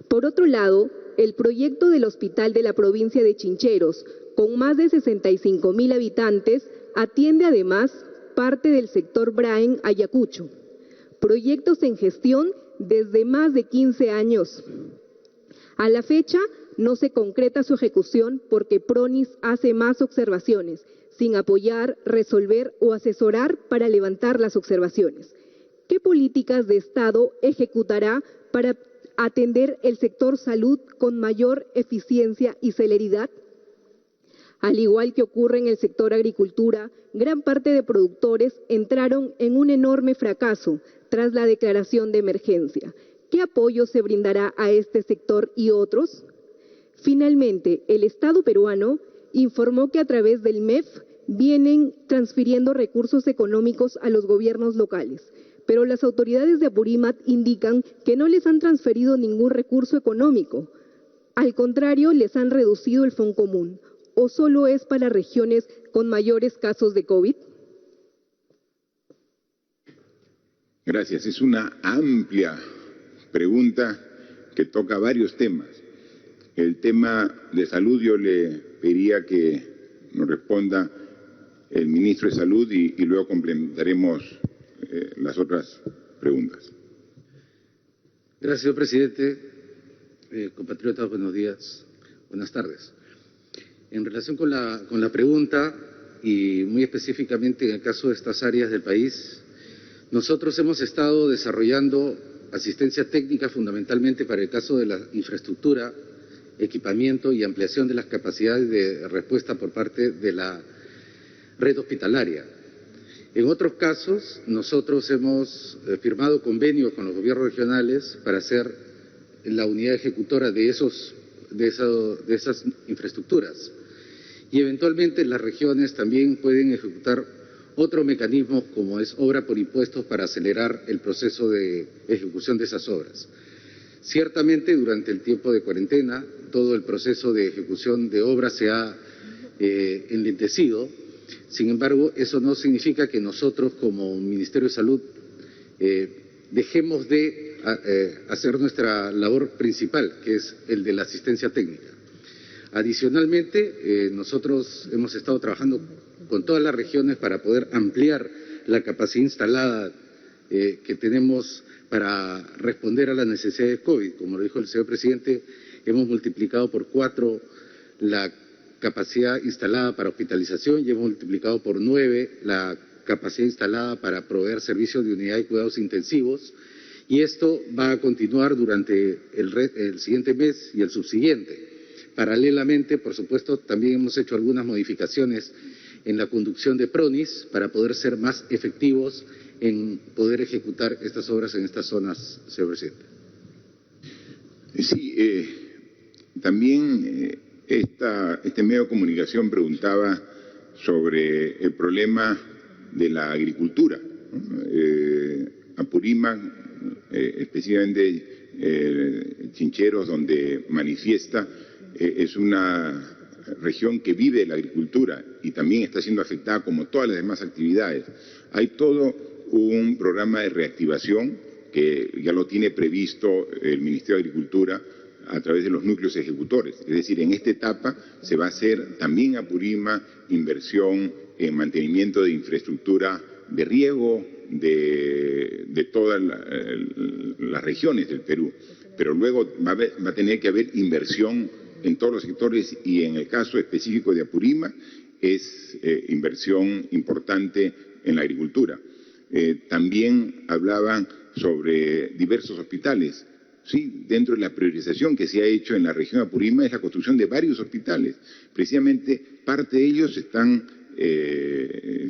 Por otro lado, el proyecto del hospital de la provincia de Chincheros, con más de 65.000 habitantes, atiende además parte del sector Braen Ayacucho. Proyectos en gestión desde más de 15 años. A la fecha, no se concreta su ejecución porque PRONIS hace más observaciones, sin apoyar, resolver o asesorar para levantar las observaciones. ¿Qué políticas de Estado ejecutará para atender el sector salud con mayor eficiencia y celeridad? Al igual que ocurre en el sector agricultura, gran parte de productores entraron en un enorme fracaso tras la declaración de emergencia. ¿Qué apoyo se brindará a este sector y otros? Finalmente, el Estado peruano informó que a través del MEF vienen transfiriendo recursos económicos a los gobiernos locales, pero las autoridades de Apurímac indican que no les han transferido ningún recurso económico. Al contrario, les han reducido el Fondo Común. ¿O solo es para regiones con mayores casos de COVID? Gracias. Es una amplia pregunta que toca varios temas. El tema de salud yo le pediría que nos responda el ministro de Salud y luego complementaremos las otras preguntas. Gracias, señor presidente. Compatriotas, buenos días. Buenas tardes. En relación con la pregunta, y muy específicamente en el caso de estas áreas del país, nosotros hemos estado desarrollando asistencia técnica fundamentalmente para el caso de la infraestructura, equipamiento y ampliación de las capacidades de respuesta por parte de la red hospitalaria. En otros casos, nosotros hemos firmado convenios con los gobiernos regionales para ser la unidad ejecutora de esas infraestructuras. Y eventualmente las regiones también pueden ejecutar otro mecanismo como es obra por impuestos para acelerar el proceso de ejecución de esas obras. Ciertamente durante el tiempo de cuarentena todo el proceso de ejecución de obras se ha enlentecido. Sin embargo, eso no significa que nosotros como Ministerio de Salud dejemos de hacer nuestra labor principal, que es el de la asistencia técnica. Adicionalmente, nosotros hemos estado trabajando con todas las regiones para poder ampliar la capacidad instalada que tenemos para responder a las necesidades COVID. Como lo dijo el señor presidente, hemos multiplicado por 4 la capacidad instalada para hospitalización y hemos multiplicado por 9 la capacidad instalada para proveer servicios de unidad de cuidados intensivos Y esto va a continuar durante el siguiente mes y el subsiguiente. Paralelamente, por supuesto, también hemos hecho algunas modificaciones en la conducción de PRONIS para poder ser más efectivos en poder ejecutar estas obras en estas zonas, señor presidente. Sí, también este medio de comunicación preguntaba sobre el problema de la agricultura, ¿no? Apurímac, específicamente Chincheros, donde manifiesta, es una región que vive de la agricultura y también está siendo afectada como todas las demás actividades. Hay todo un programa de reactivación que ya lo tiene previsto el Ministerio de Agricultura a través de los núcleos ejecutores. Es decir, en esta etapa se va a hacer también a Apurímac inversión en mantenimiento de infraestructura de riego de todas las regiones del Perú. Pero luego va a tener que haber inversión en todos los sectores y en el caso específico de Apurímac es inversión importante en la agricultura. También hablaban sobre diversos hospitales. Sí, dentro de la priorización que se ha hecho en la región de Apurímac es la construcción de varios hospitales. Precisamente parte de ellos se están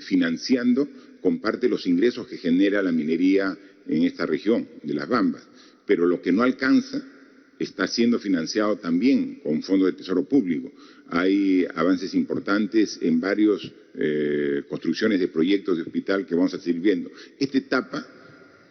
financiando con parte de los ingresos que genera la minería en esta región de Las Bambas. Pero lo que no alcanza está siendo financiado también con fondos de tesoro público. Hay avances importantes en varias construcciones de proyectos de hospital que vamos a seguir viendo. Esta etapa,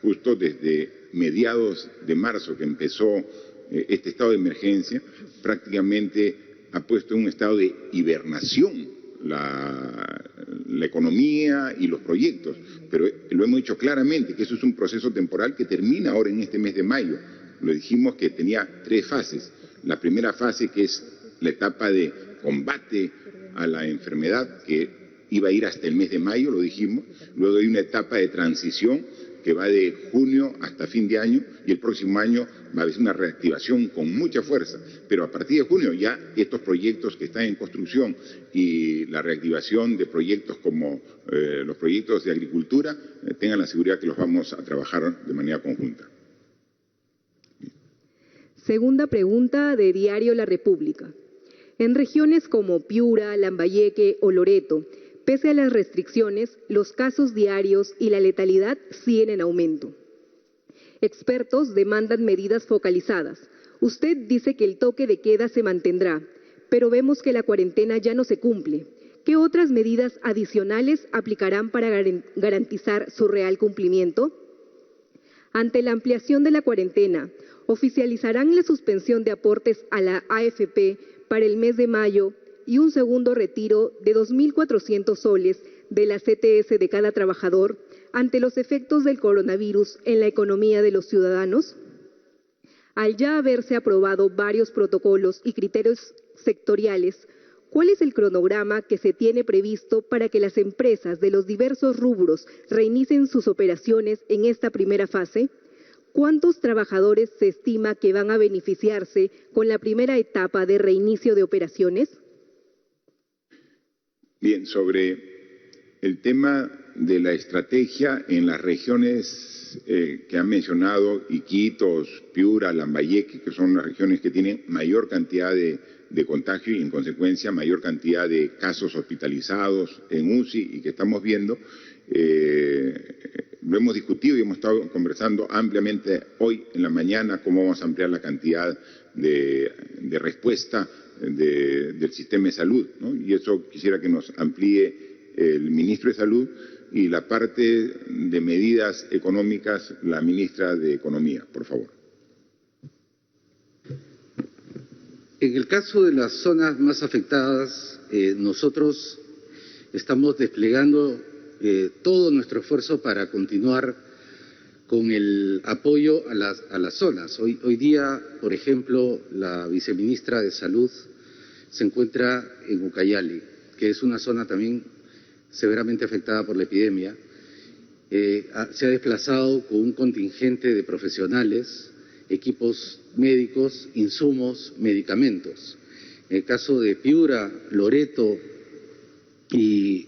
justo desde mediados de marzo que empezó este estado de emergencia, prácticamente ha puesto en un estado de hibernación la economía y los proyectos, pero lo hemos dicho claramente que eso es un proceso temporal que termina ahora en este mes de mayo. Lo dijimos que tenía 3 fases. La primera fase, que es la etapa de combate a la enfermedad, que iba a ir hasta el mes de mayo, lo dijimos. Luego hay una etapa de transición que va de junio hasta fin de año y el próximo año va a haber una reactivación con mucha fuerza. Pero a partir de junio ya estos proyectos que están en construcción y la reactivación de proyectos como los proyectos de agricultura, tengan la seguridad que los vamos a trabajar de manera conjunta. Segunda pregunta de Diario La República. En regiones como Piura, Lambayeque o Loreto, pese a las restricciones, los casos diarios y la letalidad siguen en aumento. Expertos demandan medidas focalizadas. Usted dice que el toque de queda se mantendrá, pero vemos que la cuarentena ya no se cumple. ¿Qué otras medidas adicionales aplicarán para garantizar su real cumplimiento? Ante la ampliación de la cuarentena, oficializarán la suspensión de aportes a la AFP para el mes de mayo y un segundo retiro de 2.400 soles de la CTS de cada trabajador ante los efectos del coronavirus en la economía de los ciudadanos. Al ya haberse aprobado varios protocolos y criterios sectoriales, ¿cuál es el cronograma que se tiene previsto para que las empresas de los diversos rubros reinicien sus operaciones en esta primera fase? ¿Cuántos trabajadores se estima que van a beneficiarse con la primera etapa de reinicio de operaciones? Bien, sobre el tema de la estrategia en las regiones que han mencionado, Iquitos, Piura, Lambayeque, que son las regiones que tienen mayor cantidad de contagio y en consecuencia mayor cantidad de casos hospitalizados en UCI y que estamos viendo, lo hemos discutido y hemos estado conversando ampliamente hoy en la mañana cómo vamos a ampliar la cantidad de respuesta del sistema de salud, ¿no? Y eso quisiera que nos amplíe el ministro de Salud y la parte de medidas económicas, la ministra de Economía, por favor. En el caso de las zonas más afectadas, nosotros estamos desplegando todo nuestro esfuerzo para continuar con el apoyo a las zonas. Hoy día, por ejemplo, la viceministra de Salud se encuentra en Ucayali, que es una zona también severamente afectada por la epidemia. Se ha desplazado con un contingente de profesionales, equipos médicos, insumos, medicamentos. En el caso de Piura, Loreto y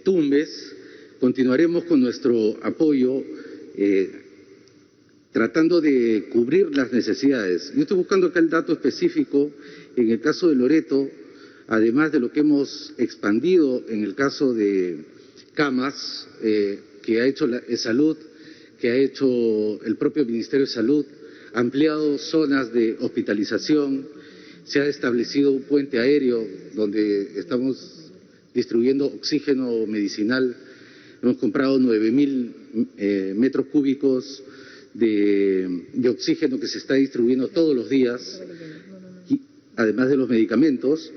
Tumbes, continuaremos con nuestro apoyo tratando de cubrir las necesidades. Yo estoy buscando acá el dato específico. En el caso de Loreto, además de lo que hemos expandido en el caso de camas, que ha hecho Salud, que ha hecho el propio Ministerio de Salud, ha ampliado zonas de hospitalización, se ha establecido un puente aéreo donde estamos distribuyendo oxígeno medicinal. Hemos comprado 9.000 metros cúbicos de oxígeno que se está distribuyendo todos los días, y, además de los medicamentos.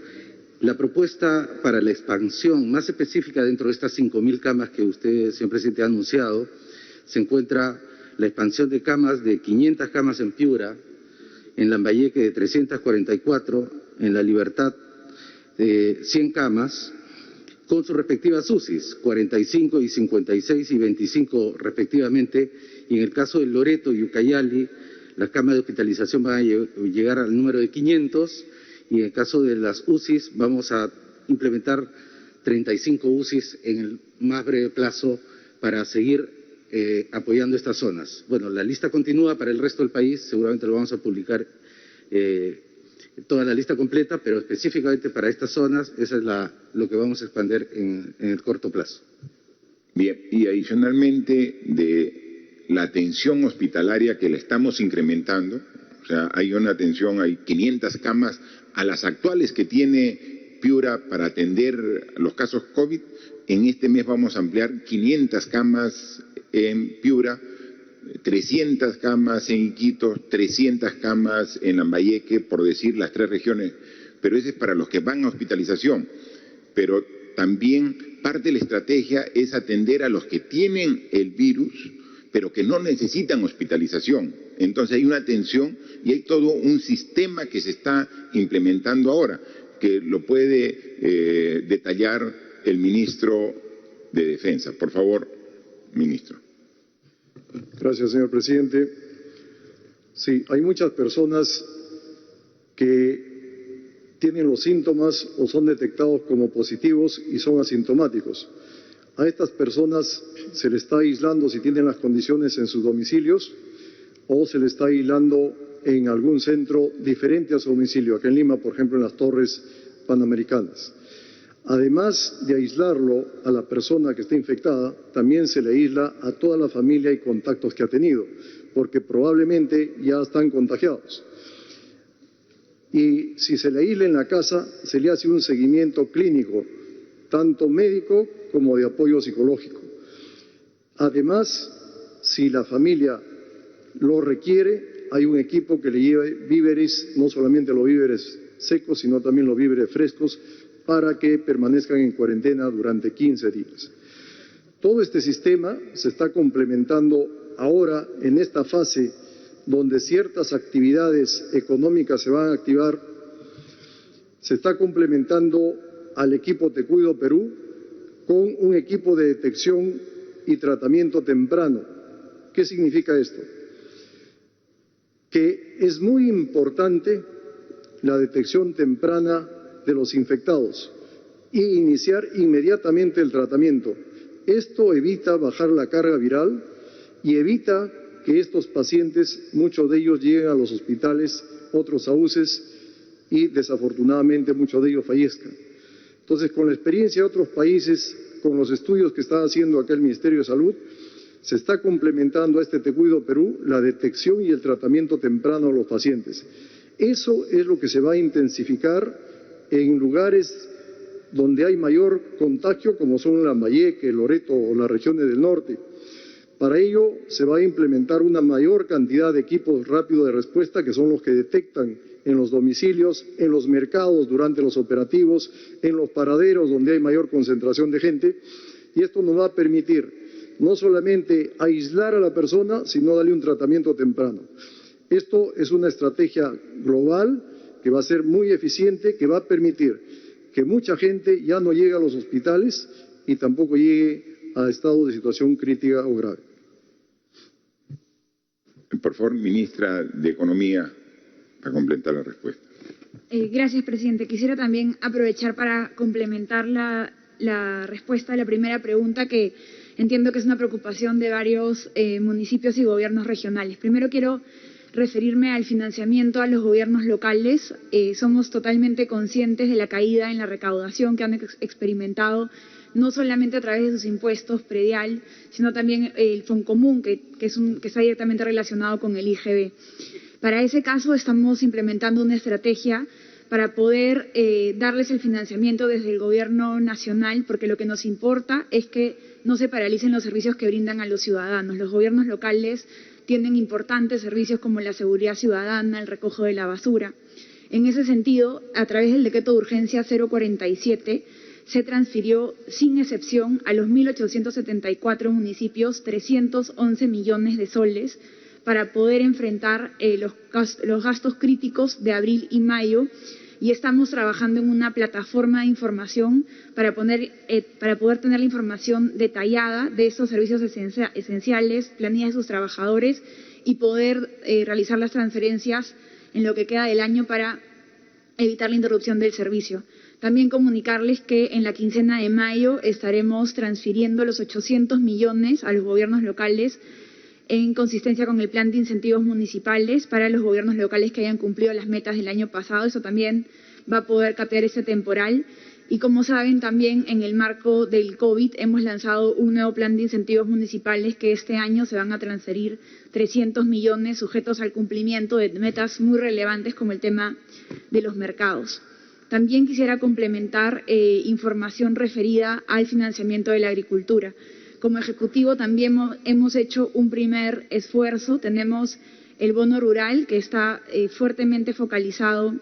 La propuesta para la expansión más específica dentro de estas 5.000 camas que usted, señor presidente, ha anunciado, se encuentra la expansión de camas de 500 camas en Piura, en Lambayeque de 344, en La Libertad de 100 camas, con sus respectivas UCIs, 45 y 56 y 25 respectivamente, y en el caso de Loreto y Ucayali, las camas de hospitalización van a llegar al número de 500, y en el caso de las UCIs vamos a implementar 35 UCIs en el más breve plazo para seguir apoyando estas zonas. Bueno, la lista continúa para el resto del país, seguramente lo vamos a publicar toda la lista completa, pero específicamente para estas zonas, esa es lo que vamos a expandir en el corto plazo. Bien, y adicionalmente de la atención hospitalaria que la estamos incrementando, o sea, hay una atención, hay 500 camas a las actuales que tiene Piura para atender los casos COVID. En este mes vamos a ampliar 500 camas en Piura, 300 camas en Iquitos, 300 camas en Lambayeque, por decir las 3 regiones, pero ese es para los que van a hospitalización. Pero también parte de la estrategia es atender a los que tienen el virus, pero que no necesitan hospitalización. Entonces hay una atención y hay todo un sistema que se está implementando ahora, que lo puede detallar el ministro de Defensa. Por favor, ministro. Gracias, señor presidente. Sí, hay muchas personas que tienen los síntomas o son detectados como positivos y son asintomáticos. A estas personas se les está aislando si tienen las condiciones en sus domicilios o se les está aislando en algún centro diferente a su domicilio, acá en Lima, por ejemplo, en las Torres Panamericanas. Además de aislarlo a la persona que está infectada, también se le aísla a toda la familia y contactos que ha tenido, porque probablemente ya están contagiados. Y si se le aísla en la casa, se le hace un seguimiento clínico, tanto médico como de apoyo psicológico. Además, si la familia lo requiere, hay un equipo que le lleve víveres, no solamente los víveres secos, sino también los víveres frescos, para que permanezcan en cuarentena durante 15 días. Todo este sistema se está complementando ahora en esta fase donde ciertas actividades económicas se van a activar. Se está complementando al equipo Te Cuido Perú con un equipo de detección y tratamiento temprano. ¿Qué significa esto? Que es muy importante la detección temprana de los infectados y iniciar inmediatamente el tratamiento. Esto evita bajar la carga viral y evita que estos pacientes, muchos de ellos lleguen a los hospitales, otros a UCES y desafortunadamente muchos de ellos fallezcan. Entonces, con la experiencia de otros países, con los estudios que está haciendo acá el Ministerio de Salud, se está complementando a este Te Cuido Perú la detección y el tratamiento temprano de los pacientes. Eso es lo que se va a intensificar en lugares donde hay mayor contagio, como son Lambayeque, Loreto o las regiones del norte. Para ello se va a implementar una mayor cantidad de equipos rápidos de respuesta, que son los que detectan en los domicilios, en los mercados durante los operativos, en los paraderos donde hay mayor concentración de gente, y esto nos va a permitir no solamente aislar a la persona, sino darle un tratamiento temprano. Esto es una estrategia global que va a ser muy eficiente, que va a permitir que mucha gente ya no llegue a los hospitales y tampoco llegue a estados de situación crítica o grave. Por favor, ministra de Economía, para completar la respuesta. Gracias, presidente. Quisiera también aprovechar para complementar la la respuesta a la primera pregunta, que entiendo que es una preocupación de varios municipios y gobiernos regionales. Primero quiero referirme al financiamiento a los gobiernos locales. Somos totalmente conscientes de la caída en la recaudación que han experimentado, no solamente a través de sus impuestos predial, sino también el Foncomún, que está directamente relacionado con el IGB. Para ese caso estamos implementando una estrategia para poder darles el financiamiento desde el gobierno nacional, porque lo que nos importa es que no se paralicen los servicios que brindan a los ciudadanos. Los gobiernos locales tienen importantes servicios como la seguridad ciudadana, el recojo de la basura. En ese sentido, a través del decreto de urgencia 047, se transfirió sin excepción a los 1.874 municipios 311 millones de soles para poder enfrentar los gastos críticos de abril y mayo, y estamos trabajando en una plataforma de información para poder tener la información detallada de estos servicios esenciales, planillas de sus trabajadores y poder realizar las transferencias en lo que queda del año para evitar la interrupción del servicio. También comunicarles que en la quincena de mayo estaremos transfiriendo los 800 millones a los gobiernos locales en consistencia con el plan de incentivos municipales para los gobiernos locales que hayan cumplido las metas del año pasado. Eso también va a poder capear ese temporal. Y como saben, también en el marco del COVID hemos lanzado un nuevo plan de incentivos municipales que este año se van a transferir 300 millones sujetos al cumplimiento de metas muy relevantes como el tema de los mercados. También quisiera complementar información referida al financiamiento de la agricultura. Como Ejecutivo también hemos hecho un primer esfuerzo. Tenemos el bono rural, que está fuertemente focalizado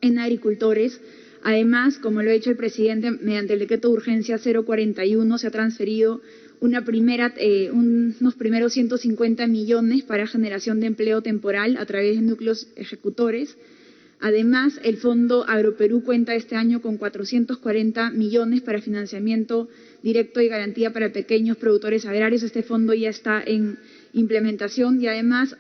en agricultores. Además, como lo ha hecho el presidente, mediante el decreto de urgencia 041 se ha transferido unos primeros 150 millones para generación de empleo temporal a través de núcleos ejecutores. Además, el Fondo Agroperú cuenta este año con 440 millones para financiamiento directo y garantía para pequeños productores agrarios. Este fondo ya está en implementación y además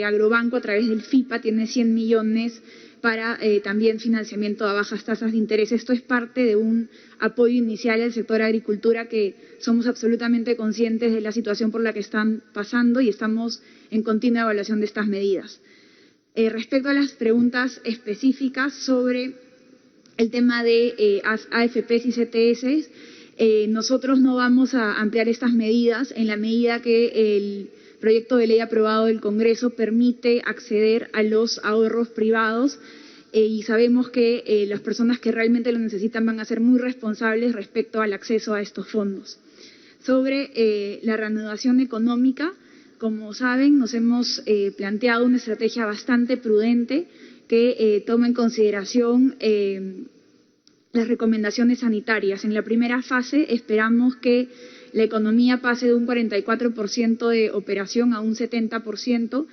Agrobanco a través del FIPA tiene 100 millones para también financiamiento a bajas tasas de interés. Esto es parte de un apoyo inicial al sector agricultura, que somos absolutamente conscientes de la situación por la que están pasando y estamos en continua evaluación de estas medidas. Respecto a las preguntas específicas sobre el tema de AFPs y CTS, nosotros no vamos a ampliar estas medidas en la medida que el proyecto de ley aprobado del Congreso permite acceder a los ahorros privados y sabemos que las personas que realmente lo necesitan van a ser muy responsables respecto al acceso a estos fondos. Sobre la reanudación económica, como saben, nos hemos planteado una estrategia bastante prudente que toma en consideración las recomendaciones sanitarias. En la primera fase esperamos que la economía pase de un 44% de operación a un 70%.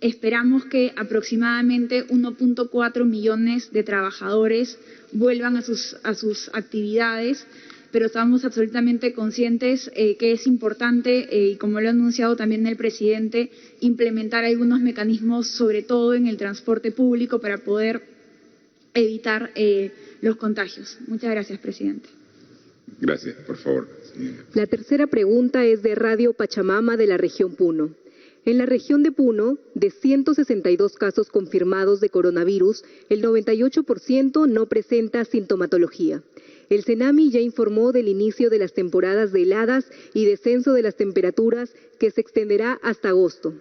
Esperamos que aproximadamente 1.4 millones de trabajadores vuelvan a sus actividades, pero estamos absolutamente conscientes que es importante, y como lo ha anunciado también el presidente, implementar algunos mecanismos, sobre todo en el transporte público, para poder evitar los contagios. Muchas gracias, presidente. Gracias, por favor. La tercera pregunta es de Radio Pachamama de la región Puno. En la región de Puno, de 162 casos confirmados de coronavirus, el 98% no presenta sintomatología. El CENAMI ya informó del inicio de las temporadas de heladas y descenso de las temperaturas que se extenderá hasta agosto.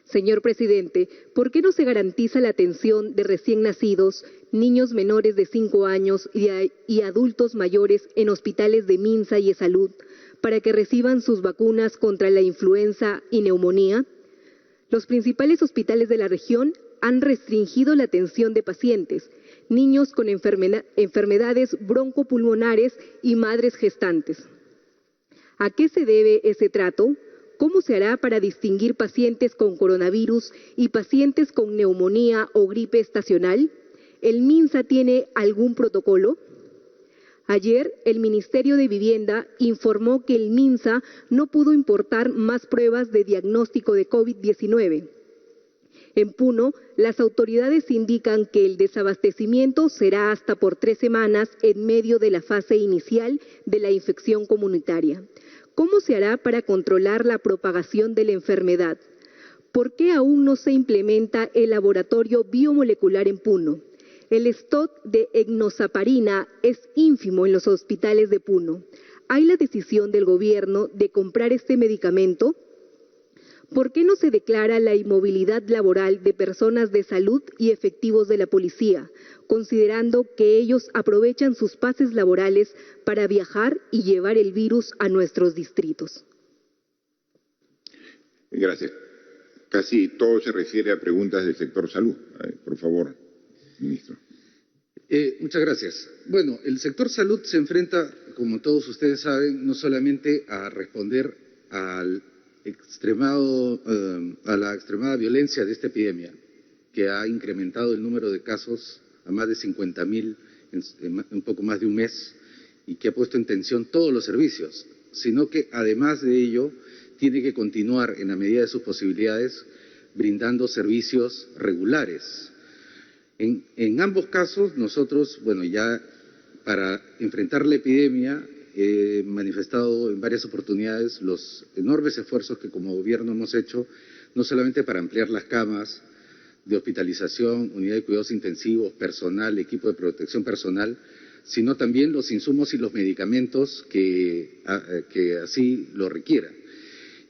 Señor presidente, ¿por qué no se garantiza la atención de recién nacidos, niños menores de 5 años y adultos mayores en hospitales de Minsa y Esalud para que reciban sus vacunas contra la influenza y neumonía? Los principales hospitales de la región han restringido la atención de pacientes, niños con enfermedades broncopulmonares y madres gestantes. ¿A qué se debe ese trato? ¿Cómo se hará para distinguir pacientes con coronavirus y pacientes con neumonía o gripe estacional? ¿El MINSA tiene algún protocolo? Ayer, el Ministerio de Vivienda informó que el MINSA no pudo importar más pruebas de diagnóstico de COVID-19. En Puno, las autoridades indican que el desabastecimiento será hasta por 3 semanas en medio de la fase inicial de la infección comunitaria. ¿Cómo se hará para controlar la propagación de la enfermedad? ¿Por qué aún no se implementa el laboratorio biomolecular en Puno? El stock de enoxaparina es ínfimo en los hospitales de Puno. ¿Hay la decisión del gobierno de comprar este medicamento? ¿Por qué no se declara la inmovilidad laboral de personas de salud y efectivos de la policía, considerando que ellos aprovechan sus pases laborales para viajar y llevar el virus a nuestros distritos? Gracias. Casi todo se refiere a preguntas del sector salud. Por favor, ministro. Muchas gracias. Bueno, el sector salud se enfrenta, como todos ustedes saben, no solamente a responder a la extremada violencia de esta epidemia, que ha incrementado el número de casos a más de 50.000 en un poco más de un mes y que ha puesto en tensión todos los servicios, sino que además de ello tiene que continuar en la medida de sus posibilidades brindando servicios regulares. En ambos casos nosotros, bueno, ya para enfrentar la epidemia he manifestado en varias oportunidades los enormes esfuerzos que como gobierno hemos hecho, no solamente para ampliar las camas de hospitalización, unidad de cuidados intensivos, personal, equipo de protección personal, sino también los insumos y los medicamentos que así lo requieran.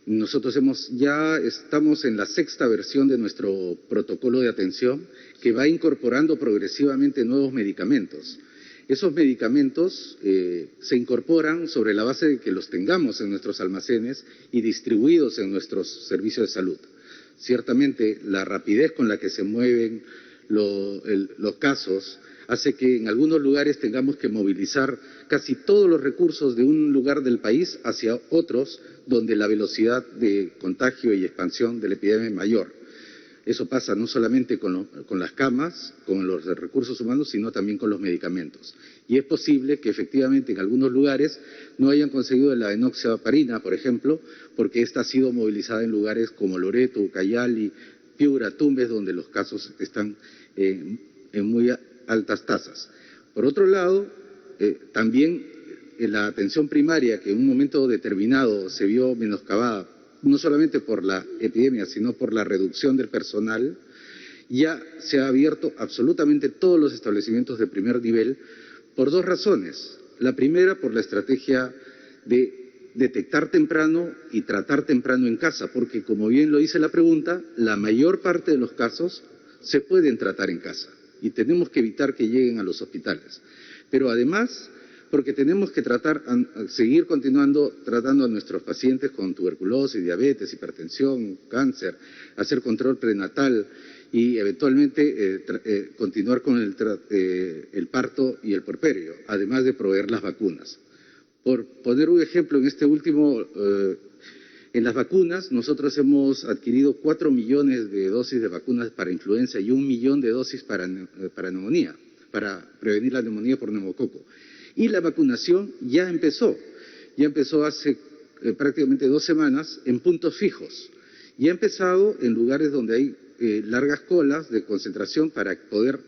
Nosotros ya estamos en la 6ª versión de nuestro protocolo de atención que va incorporando progresivamente nuevos medicamentos. Esos medicamentos se incorporan sobre la base de que los tengamos en nuestros almacenes y distribuidos en nuestros servicios de salud. Ciertamente, la rapidez con la que se mueven los casos hace que en algunos lugares tengamos que movilizar casi todos los recursos de un lugar del país hacia otros donde la velocidad de contagio y expansión de la epidemia es mayor. Eso pasa no solamente con las camas, con los recursos humanos, sino también con los medicamentos. Y es posible que efectivamente en algunos lugares no hayan conseguido la enoxaparina, por ejemplo, porque esta ha sido movilizada en lugares como Loreto, Ucayali, Piura, Tumbes, donde los casos están en muy altas tasas. Por otro lado, también en la atención primaria, que en un momento determinado se vio menoscabada, no solamente por la epidemia, sino por la reducción del personal, ya se ha abierto absolutamente todos los establecimientos de primer nivel por 2 razones. La primera, por la estrategia de detectar temprano y tratar temprano en casa, porque como bien lo dice la pregunta, la mayor parte de los casos se pueden tratar en casa y tenemos que evitar que lleguen a los hospitales. Pero además, porque tenemos que seguir continuando tratando a nuestros pacientes con tuberculosis, diabetes, hipertensión, cáncer, hacer control prenatal y eventualmente continuar con el parto y el puerperio, además de proveer las vacunas. Por poner un ejemplo, en este último, en las vacunas, nosotros hemos adquirido 4 millones de dosis de vacunas para influenza y 1 millón de dosis para neumonía, para prevenir la neumonía por neumococo. Y la vacunación ya empezó hace prácticamente 2 semanas en puntos fijos. Ya ha empezado en lugares donde hay largas colas de concentración para poder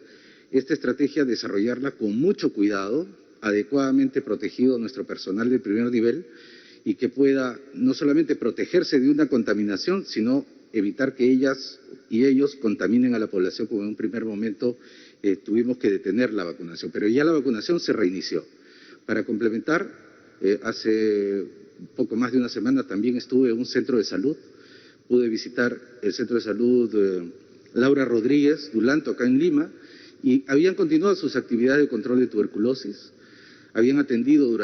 esta estrategia desarrollarla con mucho cuidado, adecuadamente protegido nuestro personal de primer nivel y que pueda no solamente protegerse de una contaminación, sino evitar que ellas y ellos contaminen a la población, como en un primer momento tuvimos que detener la vacunación. Pero ya la vacunación se reinició. Para complementar, hace poco más de una semana también estuve en un centro de salud. Pude visitar el centro de salud Laura Rodríguez Dulanto, acá en Lima, y habían continuado sus actividades de control de tuberculosis. Habían atendido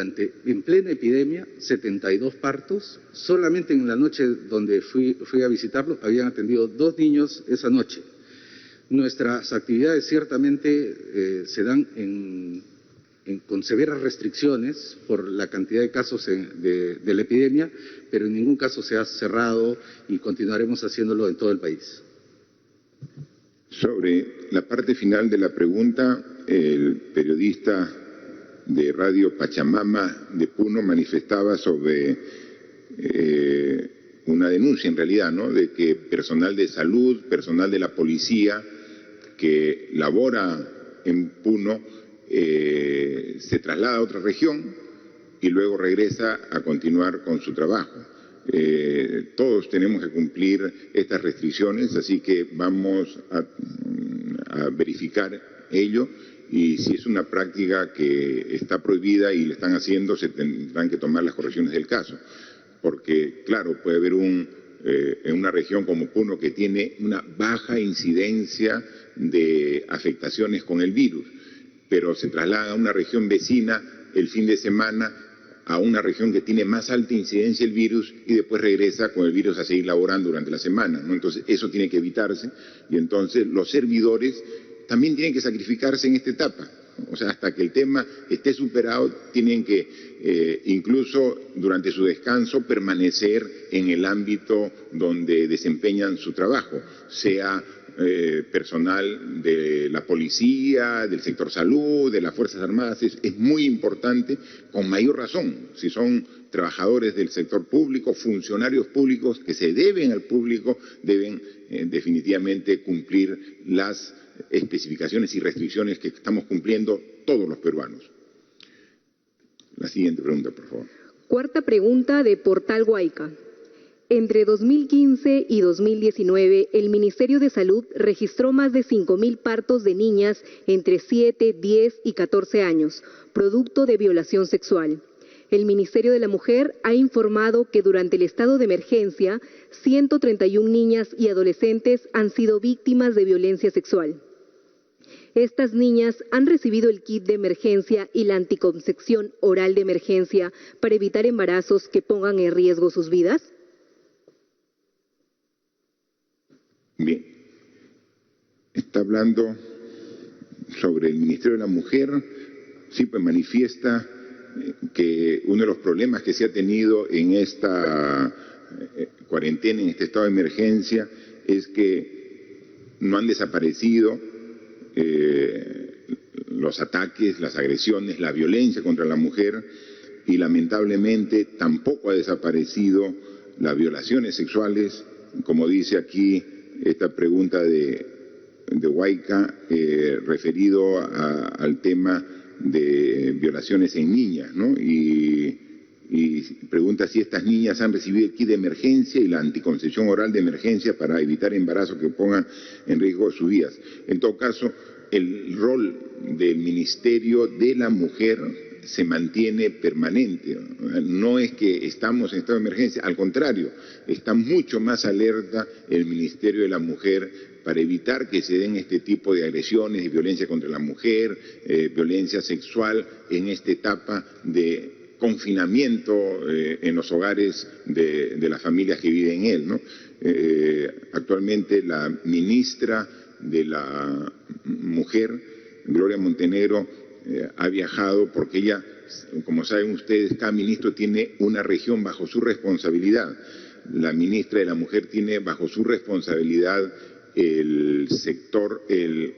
en plena epidemia, 72 partos. Solamente en la noche donde fui a visitarlo, habían atendido 2 niños esa noche. Nuestras actividades ciertamente se dan con severas restricciones por la cantidad de casos de la epidemia, pero en ningún caso se ha cerrado y continuaremos haciéndolo en todo el país. Sobre la parte final de la pregunta, el periodista de Radio Pachamama de Puno manifestaba sobre una denuncia en realidad, ¿no?, de que personal de salud, personal de la policía que labora en Puno se traslada a otra región y luego regresa a continuar con su trabajo. Todos tenemos que cumplir estas restricciones, así que vamos a verificar ello, y si es una práctica que está prohibida y le están haciendo, se tendrán que tomar las correcciones del caso. Porque, claro, puede haber en una región como Puno que tiene una baja incidencia de afectaciones con el virus, pero se traslada a una región vecina el fin de semana a una región que tiene más alta incidencia del virus y después regresa con el virus a seguir laborando durante la semana, ¿no? Entonces, eso tiene que evitarse, y entonces los servidores también tienen que sacrificarse en esta etapa. O sea, hasta que el tema esté superado, tienen que, incluso durante su descanso, permanecer en el ámbito donde desempeñan su trabajo, sea personal de la policía, del sector salud, de las Fuerzas Armadas. Es muy importante, con mayor razón, si son trabajadores del sector público, funcionarios públicos que se deben al público, deben definitivamente cumplir las especificaciones y restricciones que estamos cumpliendo todos los peruanos. La siguiente pregunta, por favor. Cuarta pregunta de Portal Huayca. Entre 2015 y 2019, el Ministerio de Salud registró más de 5.000 partos de niñas entre 7, 10 y 14 años, producto de violación sexual. El Ministerio de la Mujer ha informado que durante el estado de emergencia, 131 niñas y adolescentes han sido víctimas de violencia sexual. Estas niñas han recibido el kit de emergencia y la anticoncepción oral de emergencia para evitar embarazos que pongan en riesgo sus vidas. Bien, está hablando sobre el Ministerio de la Mujer. Sí, pues manifiesta que uno de los problemas que se ha tenido en esta cuarentena, en este estado de emergencia, es que no han desaparecido los ataques, las agresiones, la violencia contra la mujer, y lamentablemente tampoco ha desaparecido las violaciones sexuales, como dice aquí esta pregunta de Huayca, referido al tema de violaciones en niñas, ¿no? Y pregunta si estas niñas han recibido el kit de emergencia y la anticoncepción oral de emergencia para evitar embarazos que pongan en riesgo sus vidas. En todo caso, el rol del Ministerio de la Mujer se mantiene permanente. No es que estamos en estado de emergencia, al contrario, está mucho más alerta el Ministerio de la Mujer para evitar que se den este tipo de agresiones y violencia contra la mujer, violencia sexual en esta etapa de confinamiento en los hogares de las familias que viven en él, ¿no? Actualmente la ministra de la Mujer, Gloria Montenegro, ha viajado porque ella, como saben ustedes, cada ministro tiene una región bajo su responsabilidad. La ministra de la Mujer tiene bajo su responsabilidad el sector,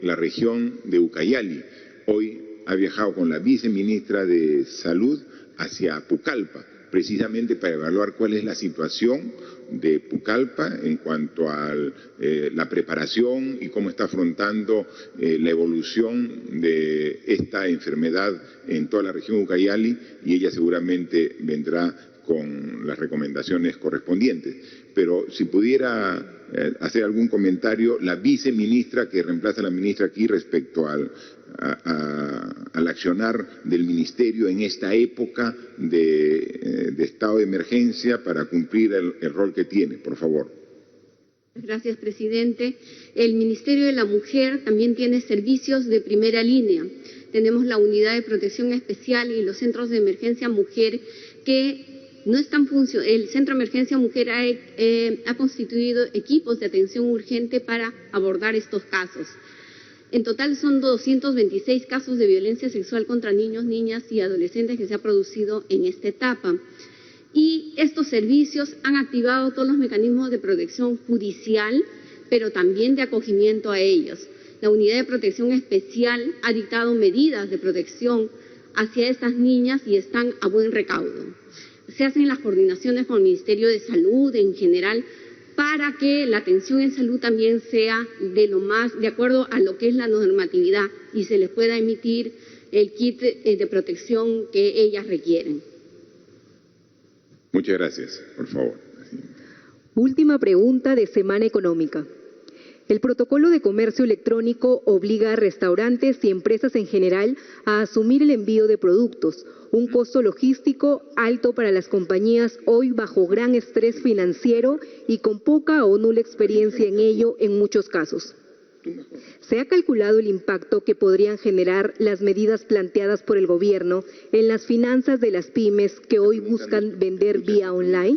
la región de Ucayali. Hoy ha viajado con la viceministra de Salud hacia Pucallpa, precisamente para evaluar cuál es la situación de Pucallpa en cuanto a la preparación y cómo está afrontando la evolución de esta enfermedad en toda la región de Ucayali, y ella seguramente vendrá con las recomendaciones correspondientes. Pero si pudiera hacer algún comentario la viceministra que reemplaza a la ministra aquí respecto al accionar del ministerio en esta época de estado de emergencia para cumplir el rol que tiene, por favor. Gracias, presidente. El Ministerio de la Mujer también tiene servicios de primera línea. Tenemos la Unidad de Protección Especial y los Centros de Emergencia Mujer que no están funcionando. El Centro de Emergencia Mujer ha constituido equipos de atención urgente para abordar estos casos. En total son 226 casos de violencia sexual contra niños, niñas y adolescentes que se ha producido en esta etapa. Y estos servicios han activado todos los mecanismos de protección judicial, pero también de acogimiento a ellos. La Unidad de Protección Especial ha dictado medidas de protección hacia estas niñas y están a buen recaudo. se hacen las coordinaciones con el Ministerio de Salud en general para que la atención en salud también sea de acuerdo a lo que es la normatividad y se les pueda emitir el kit de protección que ellas requieren. Muchas gracias, por favor. Última pregunta de Semana Económica. El protocolo de comercio electrónico obliga a restaurantes y empresas en general a asumir el envío de productos, un costo logístico alto para las compañías hoy bajo gran estrés financiero y con poca o nula experiencia en ello en muchos casos. ¿Se ha calculado el impacto que podrían generar las medidas planteadas por el gobierno en las finanzas de las pymes que hoy buscan vender vía online?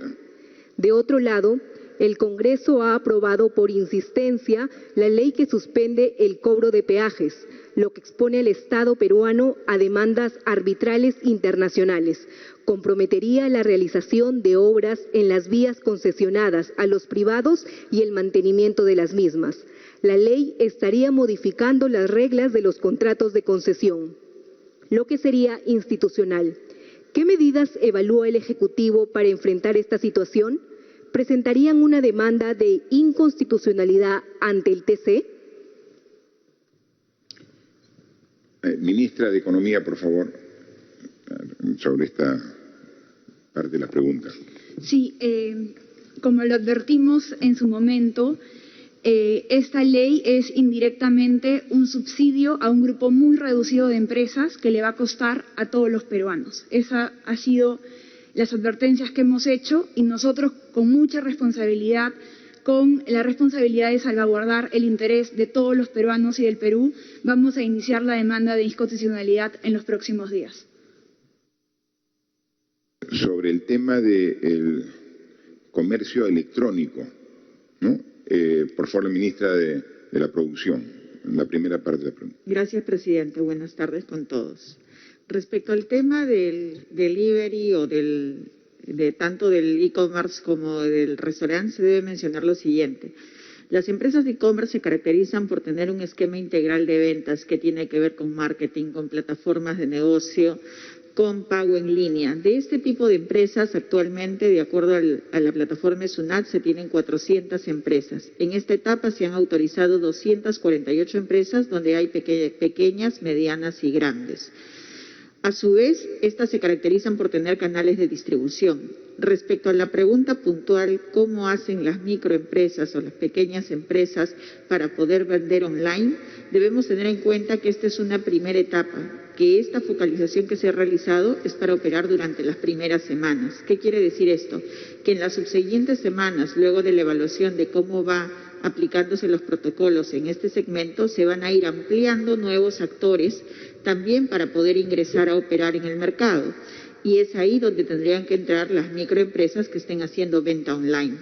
De otro lado, el Congreso ha aprobado por insistencia la ley que suspende el cobro de peajes, lo que expone al Estado peruano a demandas arbitrales internacionales. Comprometería la realización de obras en las vías concesionadas a los privados y el mantenimiento de las mismas. La ley estaría modificando las reglas de los contratos de concesión, lo que sería institucional. ¿Qué medidas evalúa el Ejecutivo para enfrentar esta situación? ¿Presentarían una demanda de inconstitucionalidad ante el TC? Ministra de Economía, por favor, sobre esta parte de la pregunta. Sí, como lo advertimos en su momento, esta ley es indirectamente un subsidio a un grupo muy reducido de empresas que le va a costar a todos los peruanos. Esa ha sido las advertencias que hemos hecho y nosotros con mucha responsabilidad, con la responsabilidad de salvaguardar el interés de todos los peruanos y del Perú, vamos a iniciar la demanda de inconstitucionalidad en los próximos días. Sobre el tema del comercio electrónico, ¿no? Por favor, la ministra de la Producción, la primera parte de la pregunta. Gracias, presidente. Buenas tardes con todos. Respecto al tema del delivery o tanto del e-commerce como del restaurante, se debe mencionar lo siguiente. Las empresas de e-commerce se caracterizan por tener un esquema integral de ventas que tiene que ver con marketing, con plataformas de negocio, con pago en línea. De este tipo de empresas, actualmente, de acuerdo a la plataforma SUNAT, se tienen 400 empresas. En esta etapa se han autorizado 248 empresas, donde hay pequeñas, medianas y grandes. A su vez, estas se caracterizan por tener canales de distribución. Respecto a la pregunta puntual, ¿cómo hacen las microempresas o las pequeñas empresas para poder vender online? Debemos tener en cuenta que esta es una primera etapa, que esta focalización que se ha realizado es para operar durante las primeras semanas. ¿Qué quiere decir esto? Que en las subsiguientes semanas, luego de la evaluación de cómo va aplicándose los protocolos en este segmento, se van a ir ampliando nuevos actores también para poder ingresar a operar en el mercado. Y es ahí donde tendrían que entrar las microempresas que estén haciendo venta online.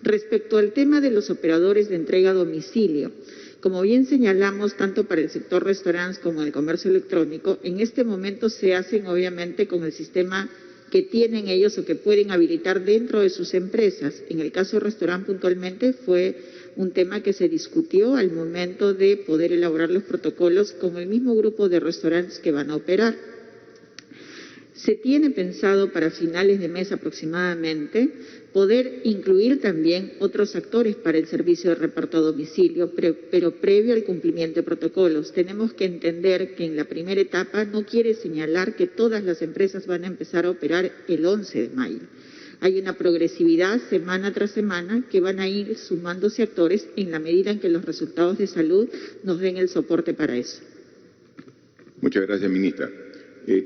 Respecto al tema de los operadores de entrega a domicilio, como bien señalamos, tanto para el sector restaurantes como el comercio electrónico, en este momento se hacen obviamente con el sistema que tienen ellos o que pueden habilitar dentro de sus empresas. En el caso del restaurante puntualmente fue un tema que se discutió al momento de poder elaborar los protocolos con el mismo grupo de restaurantes que van a operar. Se tiene pensado para finales de mes aproximadamente poder incluir también otros actores para el servicio de reparto a domicilio, pero previo al cumplimiento de protocolos. Tenemos que entender que en la primera etapa no quiere señalar que todas las empresas van a empezar a operar el 11 de mayo. Hay una progresividad semana tras semana que van a ir sumándose actores en la medida en que los resultados de salud nos den el soporte para eso. Muchas gracias, ministra.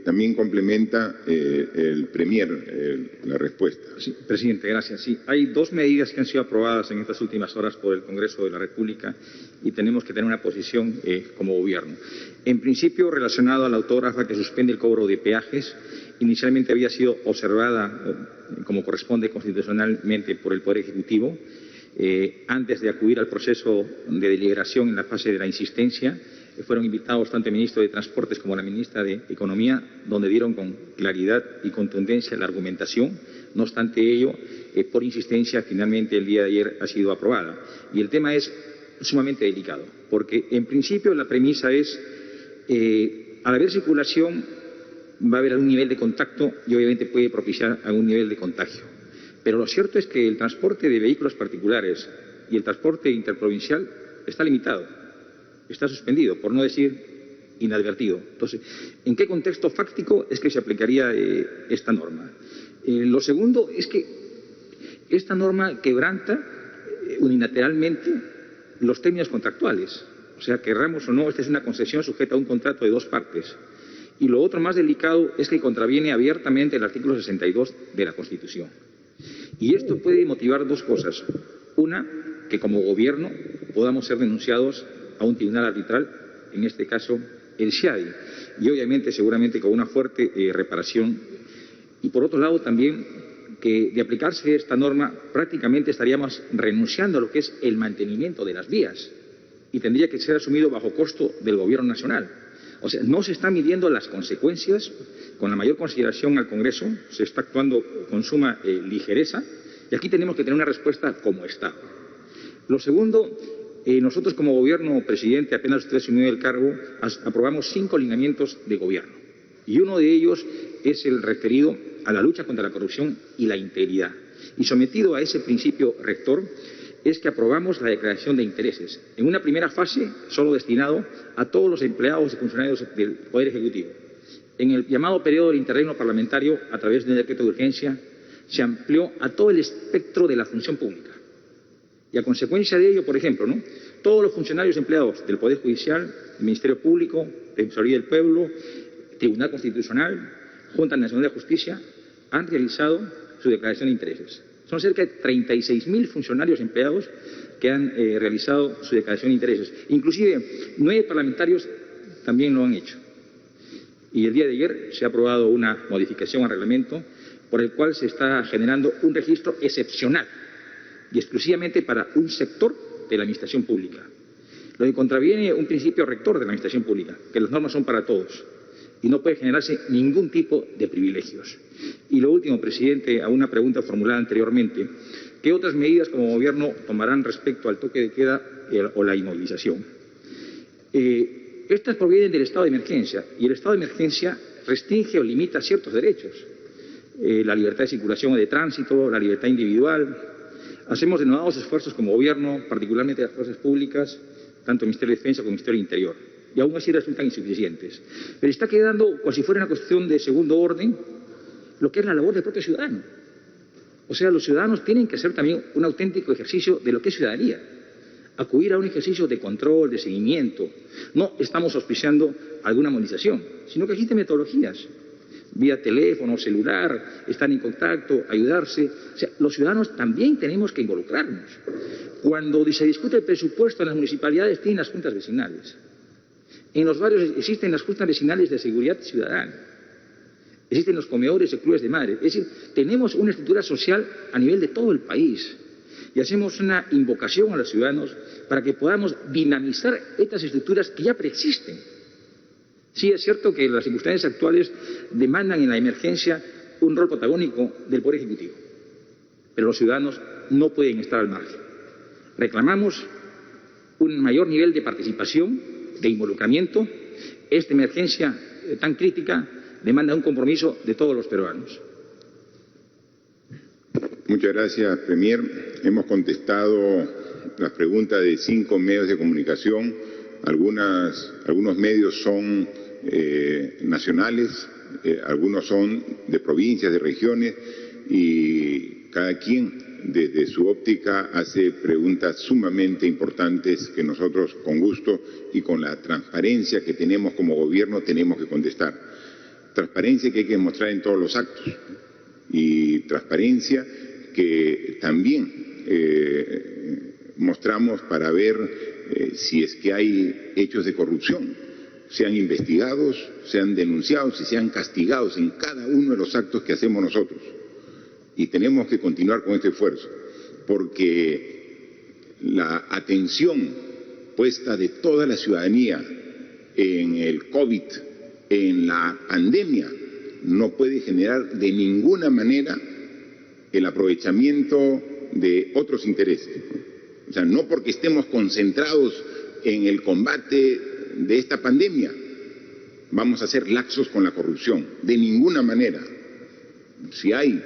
También complementa el Premier la respuesta. Sí, presidente, gracias. Sí, hay dos medidas que han sido aprobadas en estas últimas horas por el Congreso de la República y tenemos que tener una posición como gobierno. En principio, relacionado a la autógrafa que suspende el cobro de peajes, inicialmente había sido observada como corresponde constitucionalmente por el Poder Ejecutivo. Antes de acudir al proceso de deliberación en la fase de la insistencia, fueron invitados tanto el ministro de Transportes como la ministra de Economía, donde dieron con claridad y contundencia la argumentación. No obstante ello, por insistencia, finalmente el día de ayer ha sido aprobada. Y el tema es sumamente delicado, porque en principio la premisa es, al haber circulación va a haber algún nivel de contacto y obviamente puede propiciar algún nivel de contagio. Pero lo cierto es que el transporte de vehículos particulares y el transporte interprovincial está limitado, está suspendido, por no decir inadvertido. Entonces, ¿en qué contexto fáctico es que se aplicaría esta norma? Lo segundo es que esta norma quebranta unilateralmente los términos contractuales. O sea, querramos o no, esta es una concesión sujeta a un contrato de dos partes. Y lo otro más delicado es que contraviene abiertamente el artículo 62 de la Constitución. Y esto puede motivar dos cosas. Una, que como gobierno podamos ser denunciados a un tribunal arbitral, en este caso el SIADI, y obviamente seguramente con una fuerte reparación. Y por otro lado también que de aplicarse esta norma prácticamente estaríamos renunciando a lo que es el mantenimiento de las vías y tendría que ser asumido bajo costo del Gobierno nacional. O sea, no se están midiendo las consecuencias con la mayor consideración al Congreso, se está actuando con suma ligereza y aquí tenemos que tener una respuesta como Estado. Lo segundo, nosotros como Gobierno, presidente, apenas usted asumió el cargo, aprobamos 5 lineamientos de gobierno y uno de ellos es el referido a la lucha contra la corrupción y la integridad. Y sometido a ese principio rector es que aprobamos la declaración de intereses, en una primera fase solo destinado a todos los empleados y funcionarios del Poder Ejecutivo. En el llamado periodo del interregno parlamentario, a través de un decreto de urgencia, se amplió a todo el espectro de la función pública. Y a consecuencia de ello, por ejemplo, todos los funcionarios empleados del Poder Judicial, del Ministerio Público, Defensoría del Pueblo, Tribunal Constitucional, Junta Nacional de Justicia, han realizado su declaración de intereses. Son cerca de 36.000 funcionarios empleados que han realizado su declaración de intereses. Inclusive 9 parlamentarios también lo han hecho. Y el día de ayer se ha aprobado una modificación al reglamento por el cual se está generando un registro excepcional y exclusivamente para un sector de la administración pública. Lo que contraviene un principio rector de la administración pública, que las normas son para todos y no puede generarse ningún tipo de privilegios. Y lo último, presidente, a una pregunta formulada anteriormente, ¿qué otras medidas como gobierno tomarán respecto al toque de queda o la inmovilización? Estas provienen del estado de emergencia y el estado de emergencia restringe o limita ciertos derechos. La libertad de circulación o de tránsito, la libertad individual. Hacemos denodados esfuerzos como gobierno, particularmente las fuerzas públicas, tanto el Ministerio de Defensa como el Ministerio del Interior. Y aún así resultan insuficientes. Pero está quedando, como si fuera una cuestión de segundo orden, lo que es la labor del propio ciudadano. O sea, los ciudadanos tienen que hacer también un auténtico ejercicio de lo que es ciudadanía. Acudir a un ejercicio de control, de seguimiento. No estamos auspiciando alguna movilización, sino que existen metodologías. Vía teléfono, celular, estar en contacto, ayudarse. O sea, los ciudadanos también tenemos que involucrarnos. Cuando se discute el presupuesto en las municipalidades, tienen las juntas vecinales. En los barrios existen las juntas vecinales de seguridad ciudadana. Existen los comedores de clubes de madres. Es decir, tenemos una estructura social a nivel de todo el país. Y hacemos una invocación a los ciudadanos para que podamos dinamizar estas estructuras que ya preexisten. Sí, es cierto que las circunstancias actuales demandan en la emergencia un rol protagónico del Poder Ejecutivo. Pero los ciudadanos no pueden estar al margen. Reclamamos un mayor nivel de participación, de involucramiento. Esta emergencia tan crítica demanda un compromiso de todos los peruanos. Muchas gracias, Premier. Hemos contestado las preguntas de 5 medios de comunicación. Algunos medios son nacionales, algunos son de provincias, de regiones, y cada quien desde su óptica hace preguntas sumamente importantes que nosotros con gusto y con la transparencia que tenemos como gobierno tenemos que contestar. Transparencia que hay que mostrar en todos los actos y transparencia que también mostramos para ver si es que hay hechos de corrupción, sean investigados, sean denunciados y sean castigados en cada uno de los actos que hacemos nosotros. Y tenemos que continuar con este esfuerzo, porque la atención puesta de toda la ciudadanía en el COVID, en la pandemia, no puede generar de ninguna manera el aprovechamiento de otros intereses. O sea, no porque estemos concentrados en el combate de esta pandemia, vamos a ser laxos con la corrupción, de ninguna manera. Si hay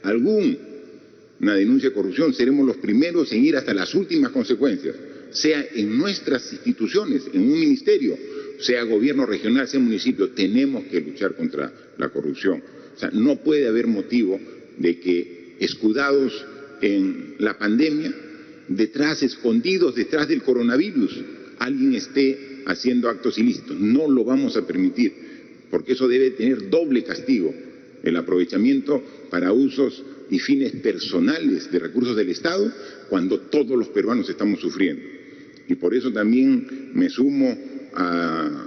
alguna denuncia de corrupción, seremos los primeros en ir hasta las últimas consecuencias, sea en nuestras instituciones, en un ministerio, sea gobierno regional, sea municipio. Tenemos que luchar contra la corrupción. O sea, no puede haber motivo de que, escudados en la pandemia, escondidos detrás del coronavirus, alguien esté haciendo actos ilícitos. No lo vamos a permitir, porque eso debe tener doble castigo: el aprovechamiento para usos y fines personales de recursos del Estado, cuando todos los peruanos estamos sufriendo. Y por eso también me sumo a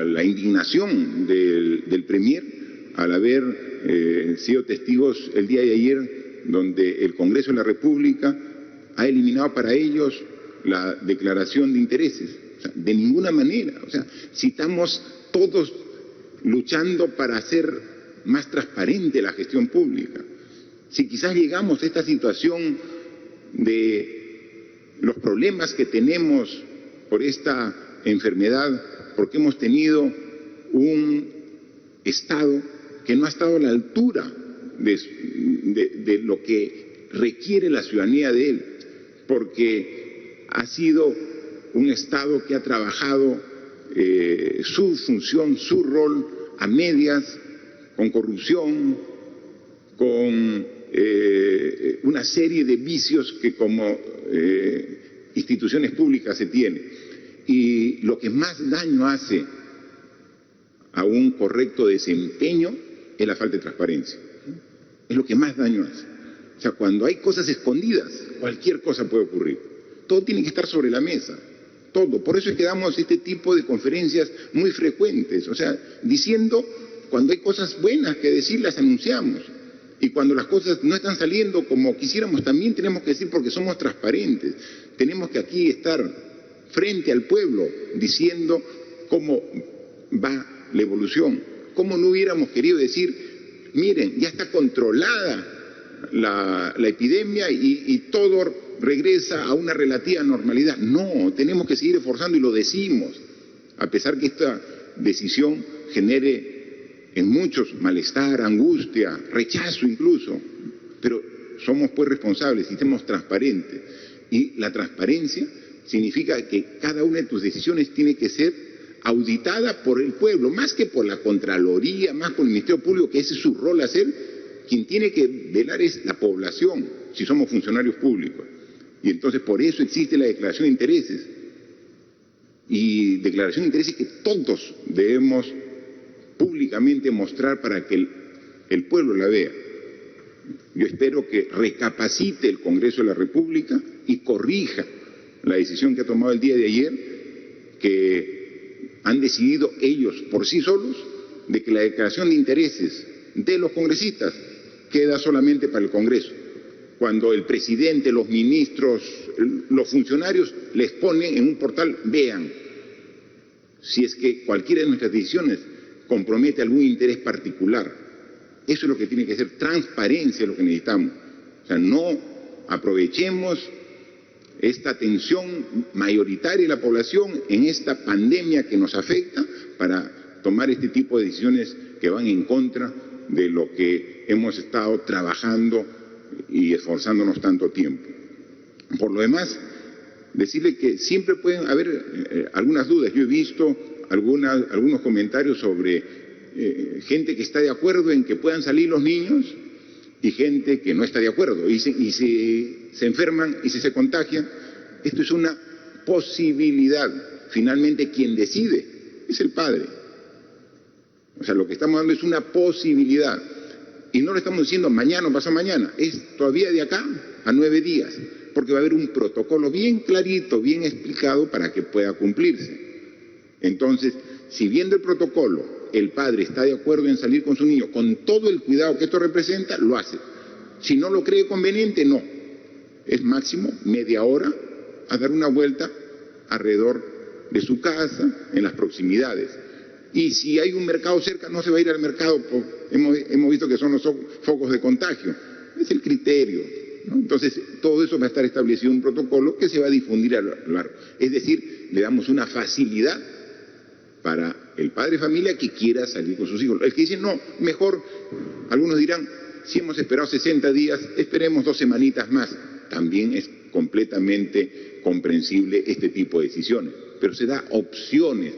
la indignación del Premier al haber sido testigos el día de ayer, donde el Congreso de la República ha eliminado para ellos la declaración de intereses. O sea, de ninguna manera. O sea, si estamos todos luchando para hacer más transparente la gestión pública, si quizás llegamos a esta situación de los problemas que tenemos por esta enfermedad, porque hemos tenido un Estado que no ha estado a la altura de lo que requiere la ciudadanía de él, porque ha sido un Estado que ha trabajado su función, su rol a medias, con corrupción, con una serie de vicios que como instituciones públicas se tienen. Y lo que más daño hace a un correcto desempeño es la falta de transparencia. Es lo que más daño hace. O sea, cuando hay cosas escondidas, cualquier cosa puede ocurrir. Todo tiene que estar sobre la mesa. Todo. Por eso es que damos este tipo de conferencias muy frecuentes. O sea, diciendo, cuando hay cosas buenas que decir, las anunciamos. Y cuando las cosas no están saliendo como quisiéramos, también tenemos que decir, porque somos transparentes. Tenemos que aquí estar frente al pueblo diciendo cómo va la evolución. Cómo no hubiéramos querido decir, miren, ya está controlada la epidemia y todo regresa a una relativa normalidad. No, tenemos que seguir esforzando y lo decimos, a pesar que esta decisión genere en muchos malestar, angustia, rechazo incluso, pero somos pues responsables y somos transparentes. Y la transparencia significa que cada una de tus decisiones tiene que ser auditada por el pueblo, más que por la Contraloría, más por el Ministerio Público, que ese es su rol hacer. Quien tiene que velar es la población, si somos funcionarios públicos. Y entonces por eso existe la declaración de intereses. Y declaración de intereses que todos debemos públicamente mostrar para que el pueblo la vea. Yo espero que recapacite el Congreso de la República y corrija la decisión que ha tomado el día de ayer, que han decidido ellos por sí solos de que la declaración de intereses de los congresistas queda solamente para el Congreso, cuando el presidente, los ministros, los funcionarios les ponen en un portal, vean, si es que cualquiera de nuestras decisiones compromete algún interés particular. Eso es lo que tiene que ser, transparencia, lo que necesitamos. O sea, no aprovechemos esta tensión mayoritaria de la población en esta pandemia que nos afecta para tomar este tipo de decisiones que van en contra de lo que hemos estado trabajando y esforzándonos tanto tiempo. Por lo demás, decirle que siempre pueden haber algunas dudas. Yo he visto algunos comentarios sobre gente que está de acuerdo en que puedan salir los niños y gente que no está de acuerdo y se enferman y se contagian. Esto es una posibilidad. Finalmente quien decide es el padre. O sea, lo que estamos dando es una posibilidad. Y no lo estamos diciendo mañana o pasado mañana, es todavía de acá a 9 días, porque va a haber un protocolo bien clarito, bien explicado para que pueda cumplirse. Entonces, si viendo el protocolo el padre está de acuerdo en salir con su niño, con todo el cuidado que esto representa, lo hace. Si no lo cree conveniente, no. Es máximo media hora a dar una vuelta alrededor de su casa, en las proximidades. Y si hay un mercado cerca, no se va a ir al mercado, hemos visto que son los focos de contagio. Es el criterio, ¿no? Entonces, todo eso va a estar establecido en un protocolo que se va a difundir a lo largo. Es decir, le damos una facilidad para el padre de familia que quiera salir con sus hijos. El que dice, no, mejor, algunos dirán, si hemos esperado 60 días, esperemos 2 semanitas más. También es completamente comprensible este tipo de decisiones, pero se da opciones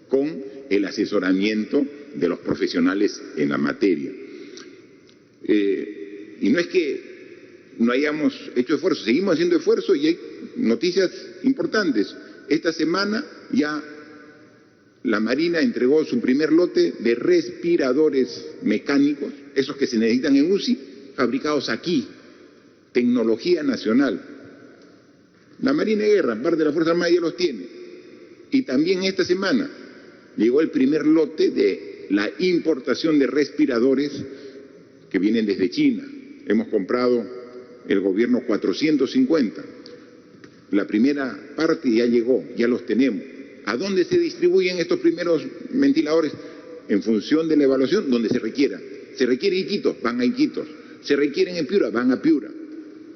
con el asesoramiento de los profesionales en la materia. Y no es que no hayamos hecho esfuerzo, seguimos haciendo esfuerzo y hay noticias importantes. Esta semana ya la Marina entregó su primer lote de respiradores mecánicos, esos que se necesitan en UCI, fabricados aquí, tecnología nacional. La Marina de Guerra, parte de la Fuerza Armada, ya los tiene. Y también esta semana llegó el primer lote de la importación de respiradores que vienen desde China. Hemos comprado el gobierno 450. La primera parte ya llegó, ya los tenemos. ¿A dónde se distribuyen estos primeros ventiladores? En función de la evaluación, donde se requiera. Se requiere Iquitos, van a Iquitos. Se requieren en Piura, van a Piura.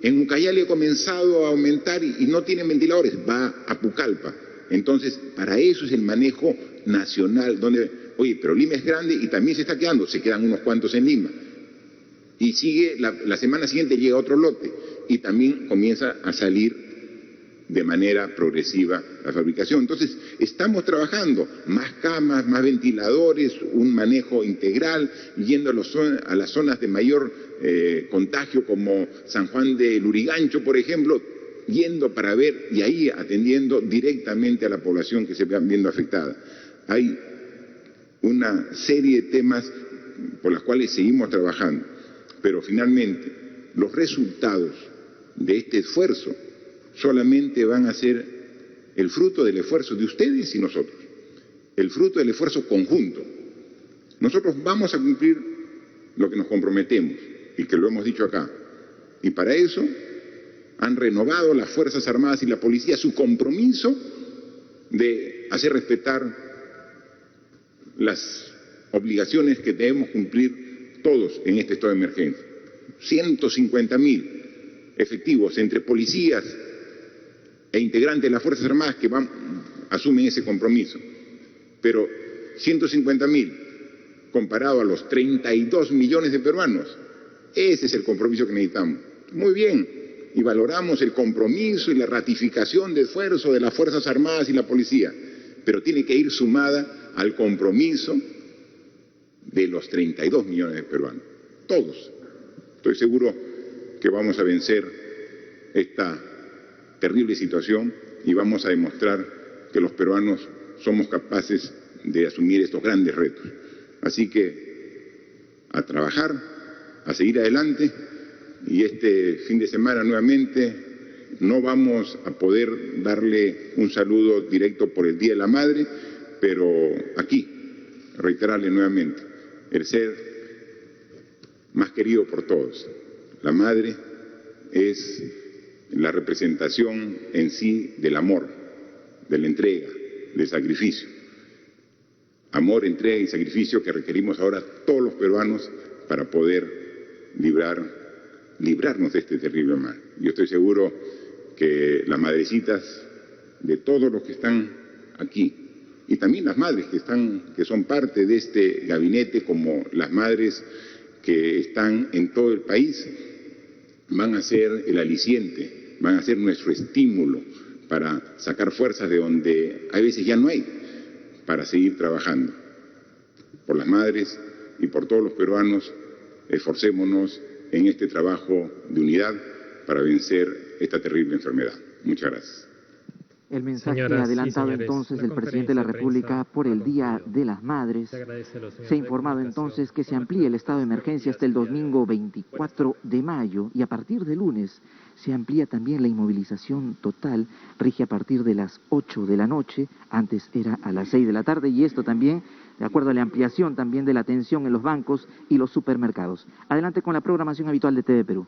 En Ucayali ha comenzado a aumentar y no tienen ventiladores, va a Pucallpa. Entonces, para eso es el manejo nacional, donde, oye, pero Lima es grande y también se está quedando, se quedan unos cuantos en Lima. Y sigue, la semana siguiente llega otro lote y también comienza a salir de manera progresiva la fabricación. Entonces, estamos trabajando, más camas, más ventiladores, un manejo integral, yendo a las zonas de mayor contagio como San Juan de Lurigancho, por ejemplo, yendo para ver y ahí atendiendo directamente a la población que se va viendo afectada. Hay una serie de temas por los cuales seguimos trabajando, pero finalmente los resultados de este esfuerzo solamente van a ser el fruto del esfuerzo de ustedes y nosotros, el fruto del esfuerzo conjunto. Nosotros vamos a cumplir lo que nos comprometemos y que lo hemos dicho acá, y para eso han renovado las Fuerzas Armadas y la Policía su compromiso de hacer respetar las obligaciones que debemos cumplir todos en este estado de emergencia. 150.000 efectivos entre policías e integrantes de las Fuerzas Armadas que asumen ese compromiso. Pero 150.000 comparado a los 32 millones de peruanos, ese es el compromiso que necesitamos. Muy bien, y valoramos el compromiso y la ratificación de esfuerzo de las Fuerzas Armadas y la Policía, pero tiene que ir sumada al compromiso de los 32 millones de peruanos. Todos. Estoy seguro que vamos a vencer esta terrible situación y vamos a demostrar que los peruanos somos capaces de asumir estos grandes retos. Así que a trabajar, a seguir adelante, y este fin de semana nuevamente no vamos a poder darle un saludo directo por el Día de la Madre, pero aquí reiterarle nuevamente el ser más querido por todos. La madre es la representación en sí del amor, de la entrega, del sacrificio. Amor, entrega y sacrificio que requerimos ahora todos los peruanos para poder librarnos de este terrible mal. Yo estoy seguro que las madrecitas de todos los que están aquí, y también las madres que son parte de este gabinete, como las madres que están en todo el país, van a ser el aliciente, van a ser nuestro estímulo para sacar fuerzas de donde a veces ya no hay, para seguir trabajando. Por las madres y por todos los peruanos, esforcémonos en este trabajo de unidad para vencer esta terrible enfermedad. Muchas gracias. El mensaje adelantado entonces del presidente de la República por el Día de las Madres. Se ha informado entonces que se amplía el estado de emergencia hasta el domingo 24 de mayo y a partir de lunes se amplía también la inmovilización total, rige a partir de las 8 de la noche, antes era a las 6 de la tarde y esto también de acuerdo a la ampliación también de la atención en los bancos y los supermercados. Adelante con la programación habitual de TV Perú.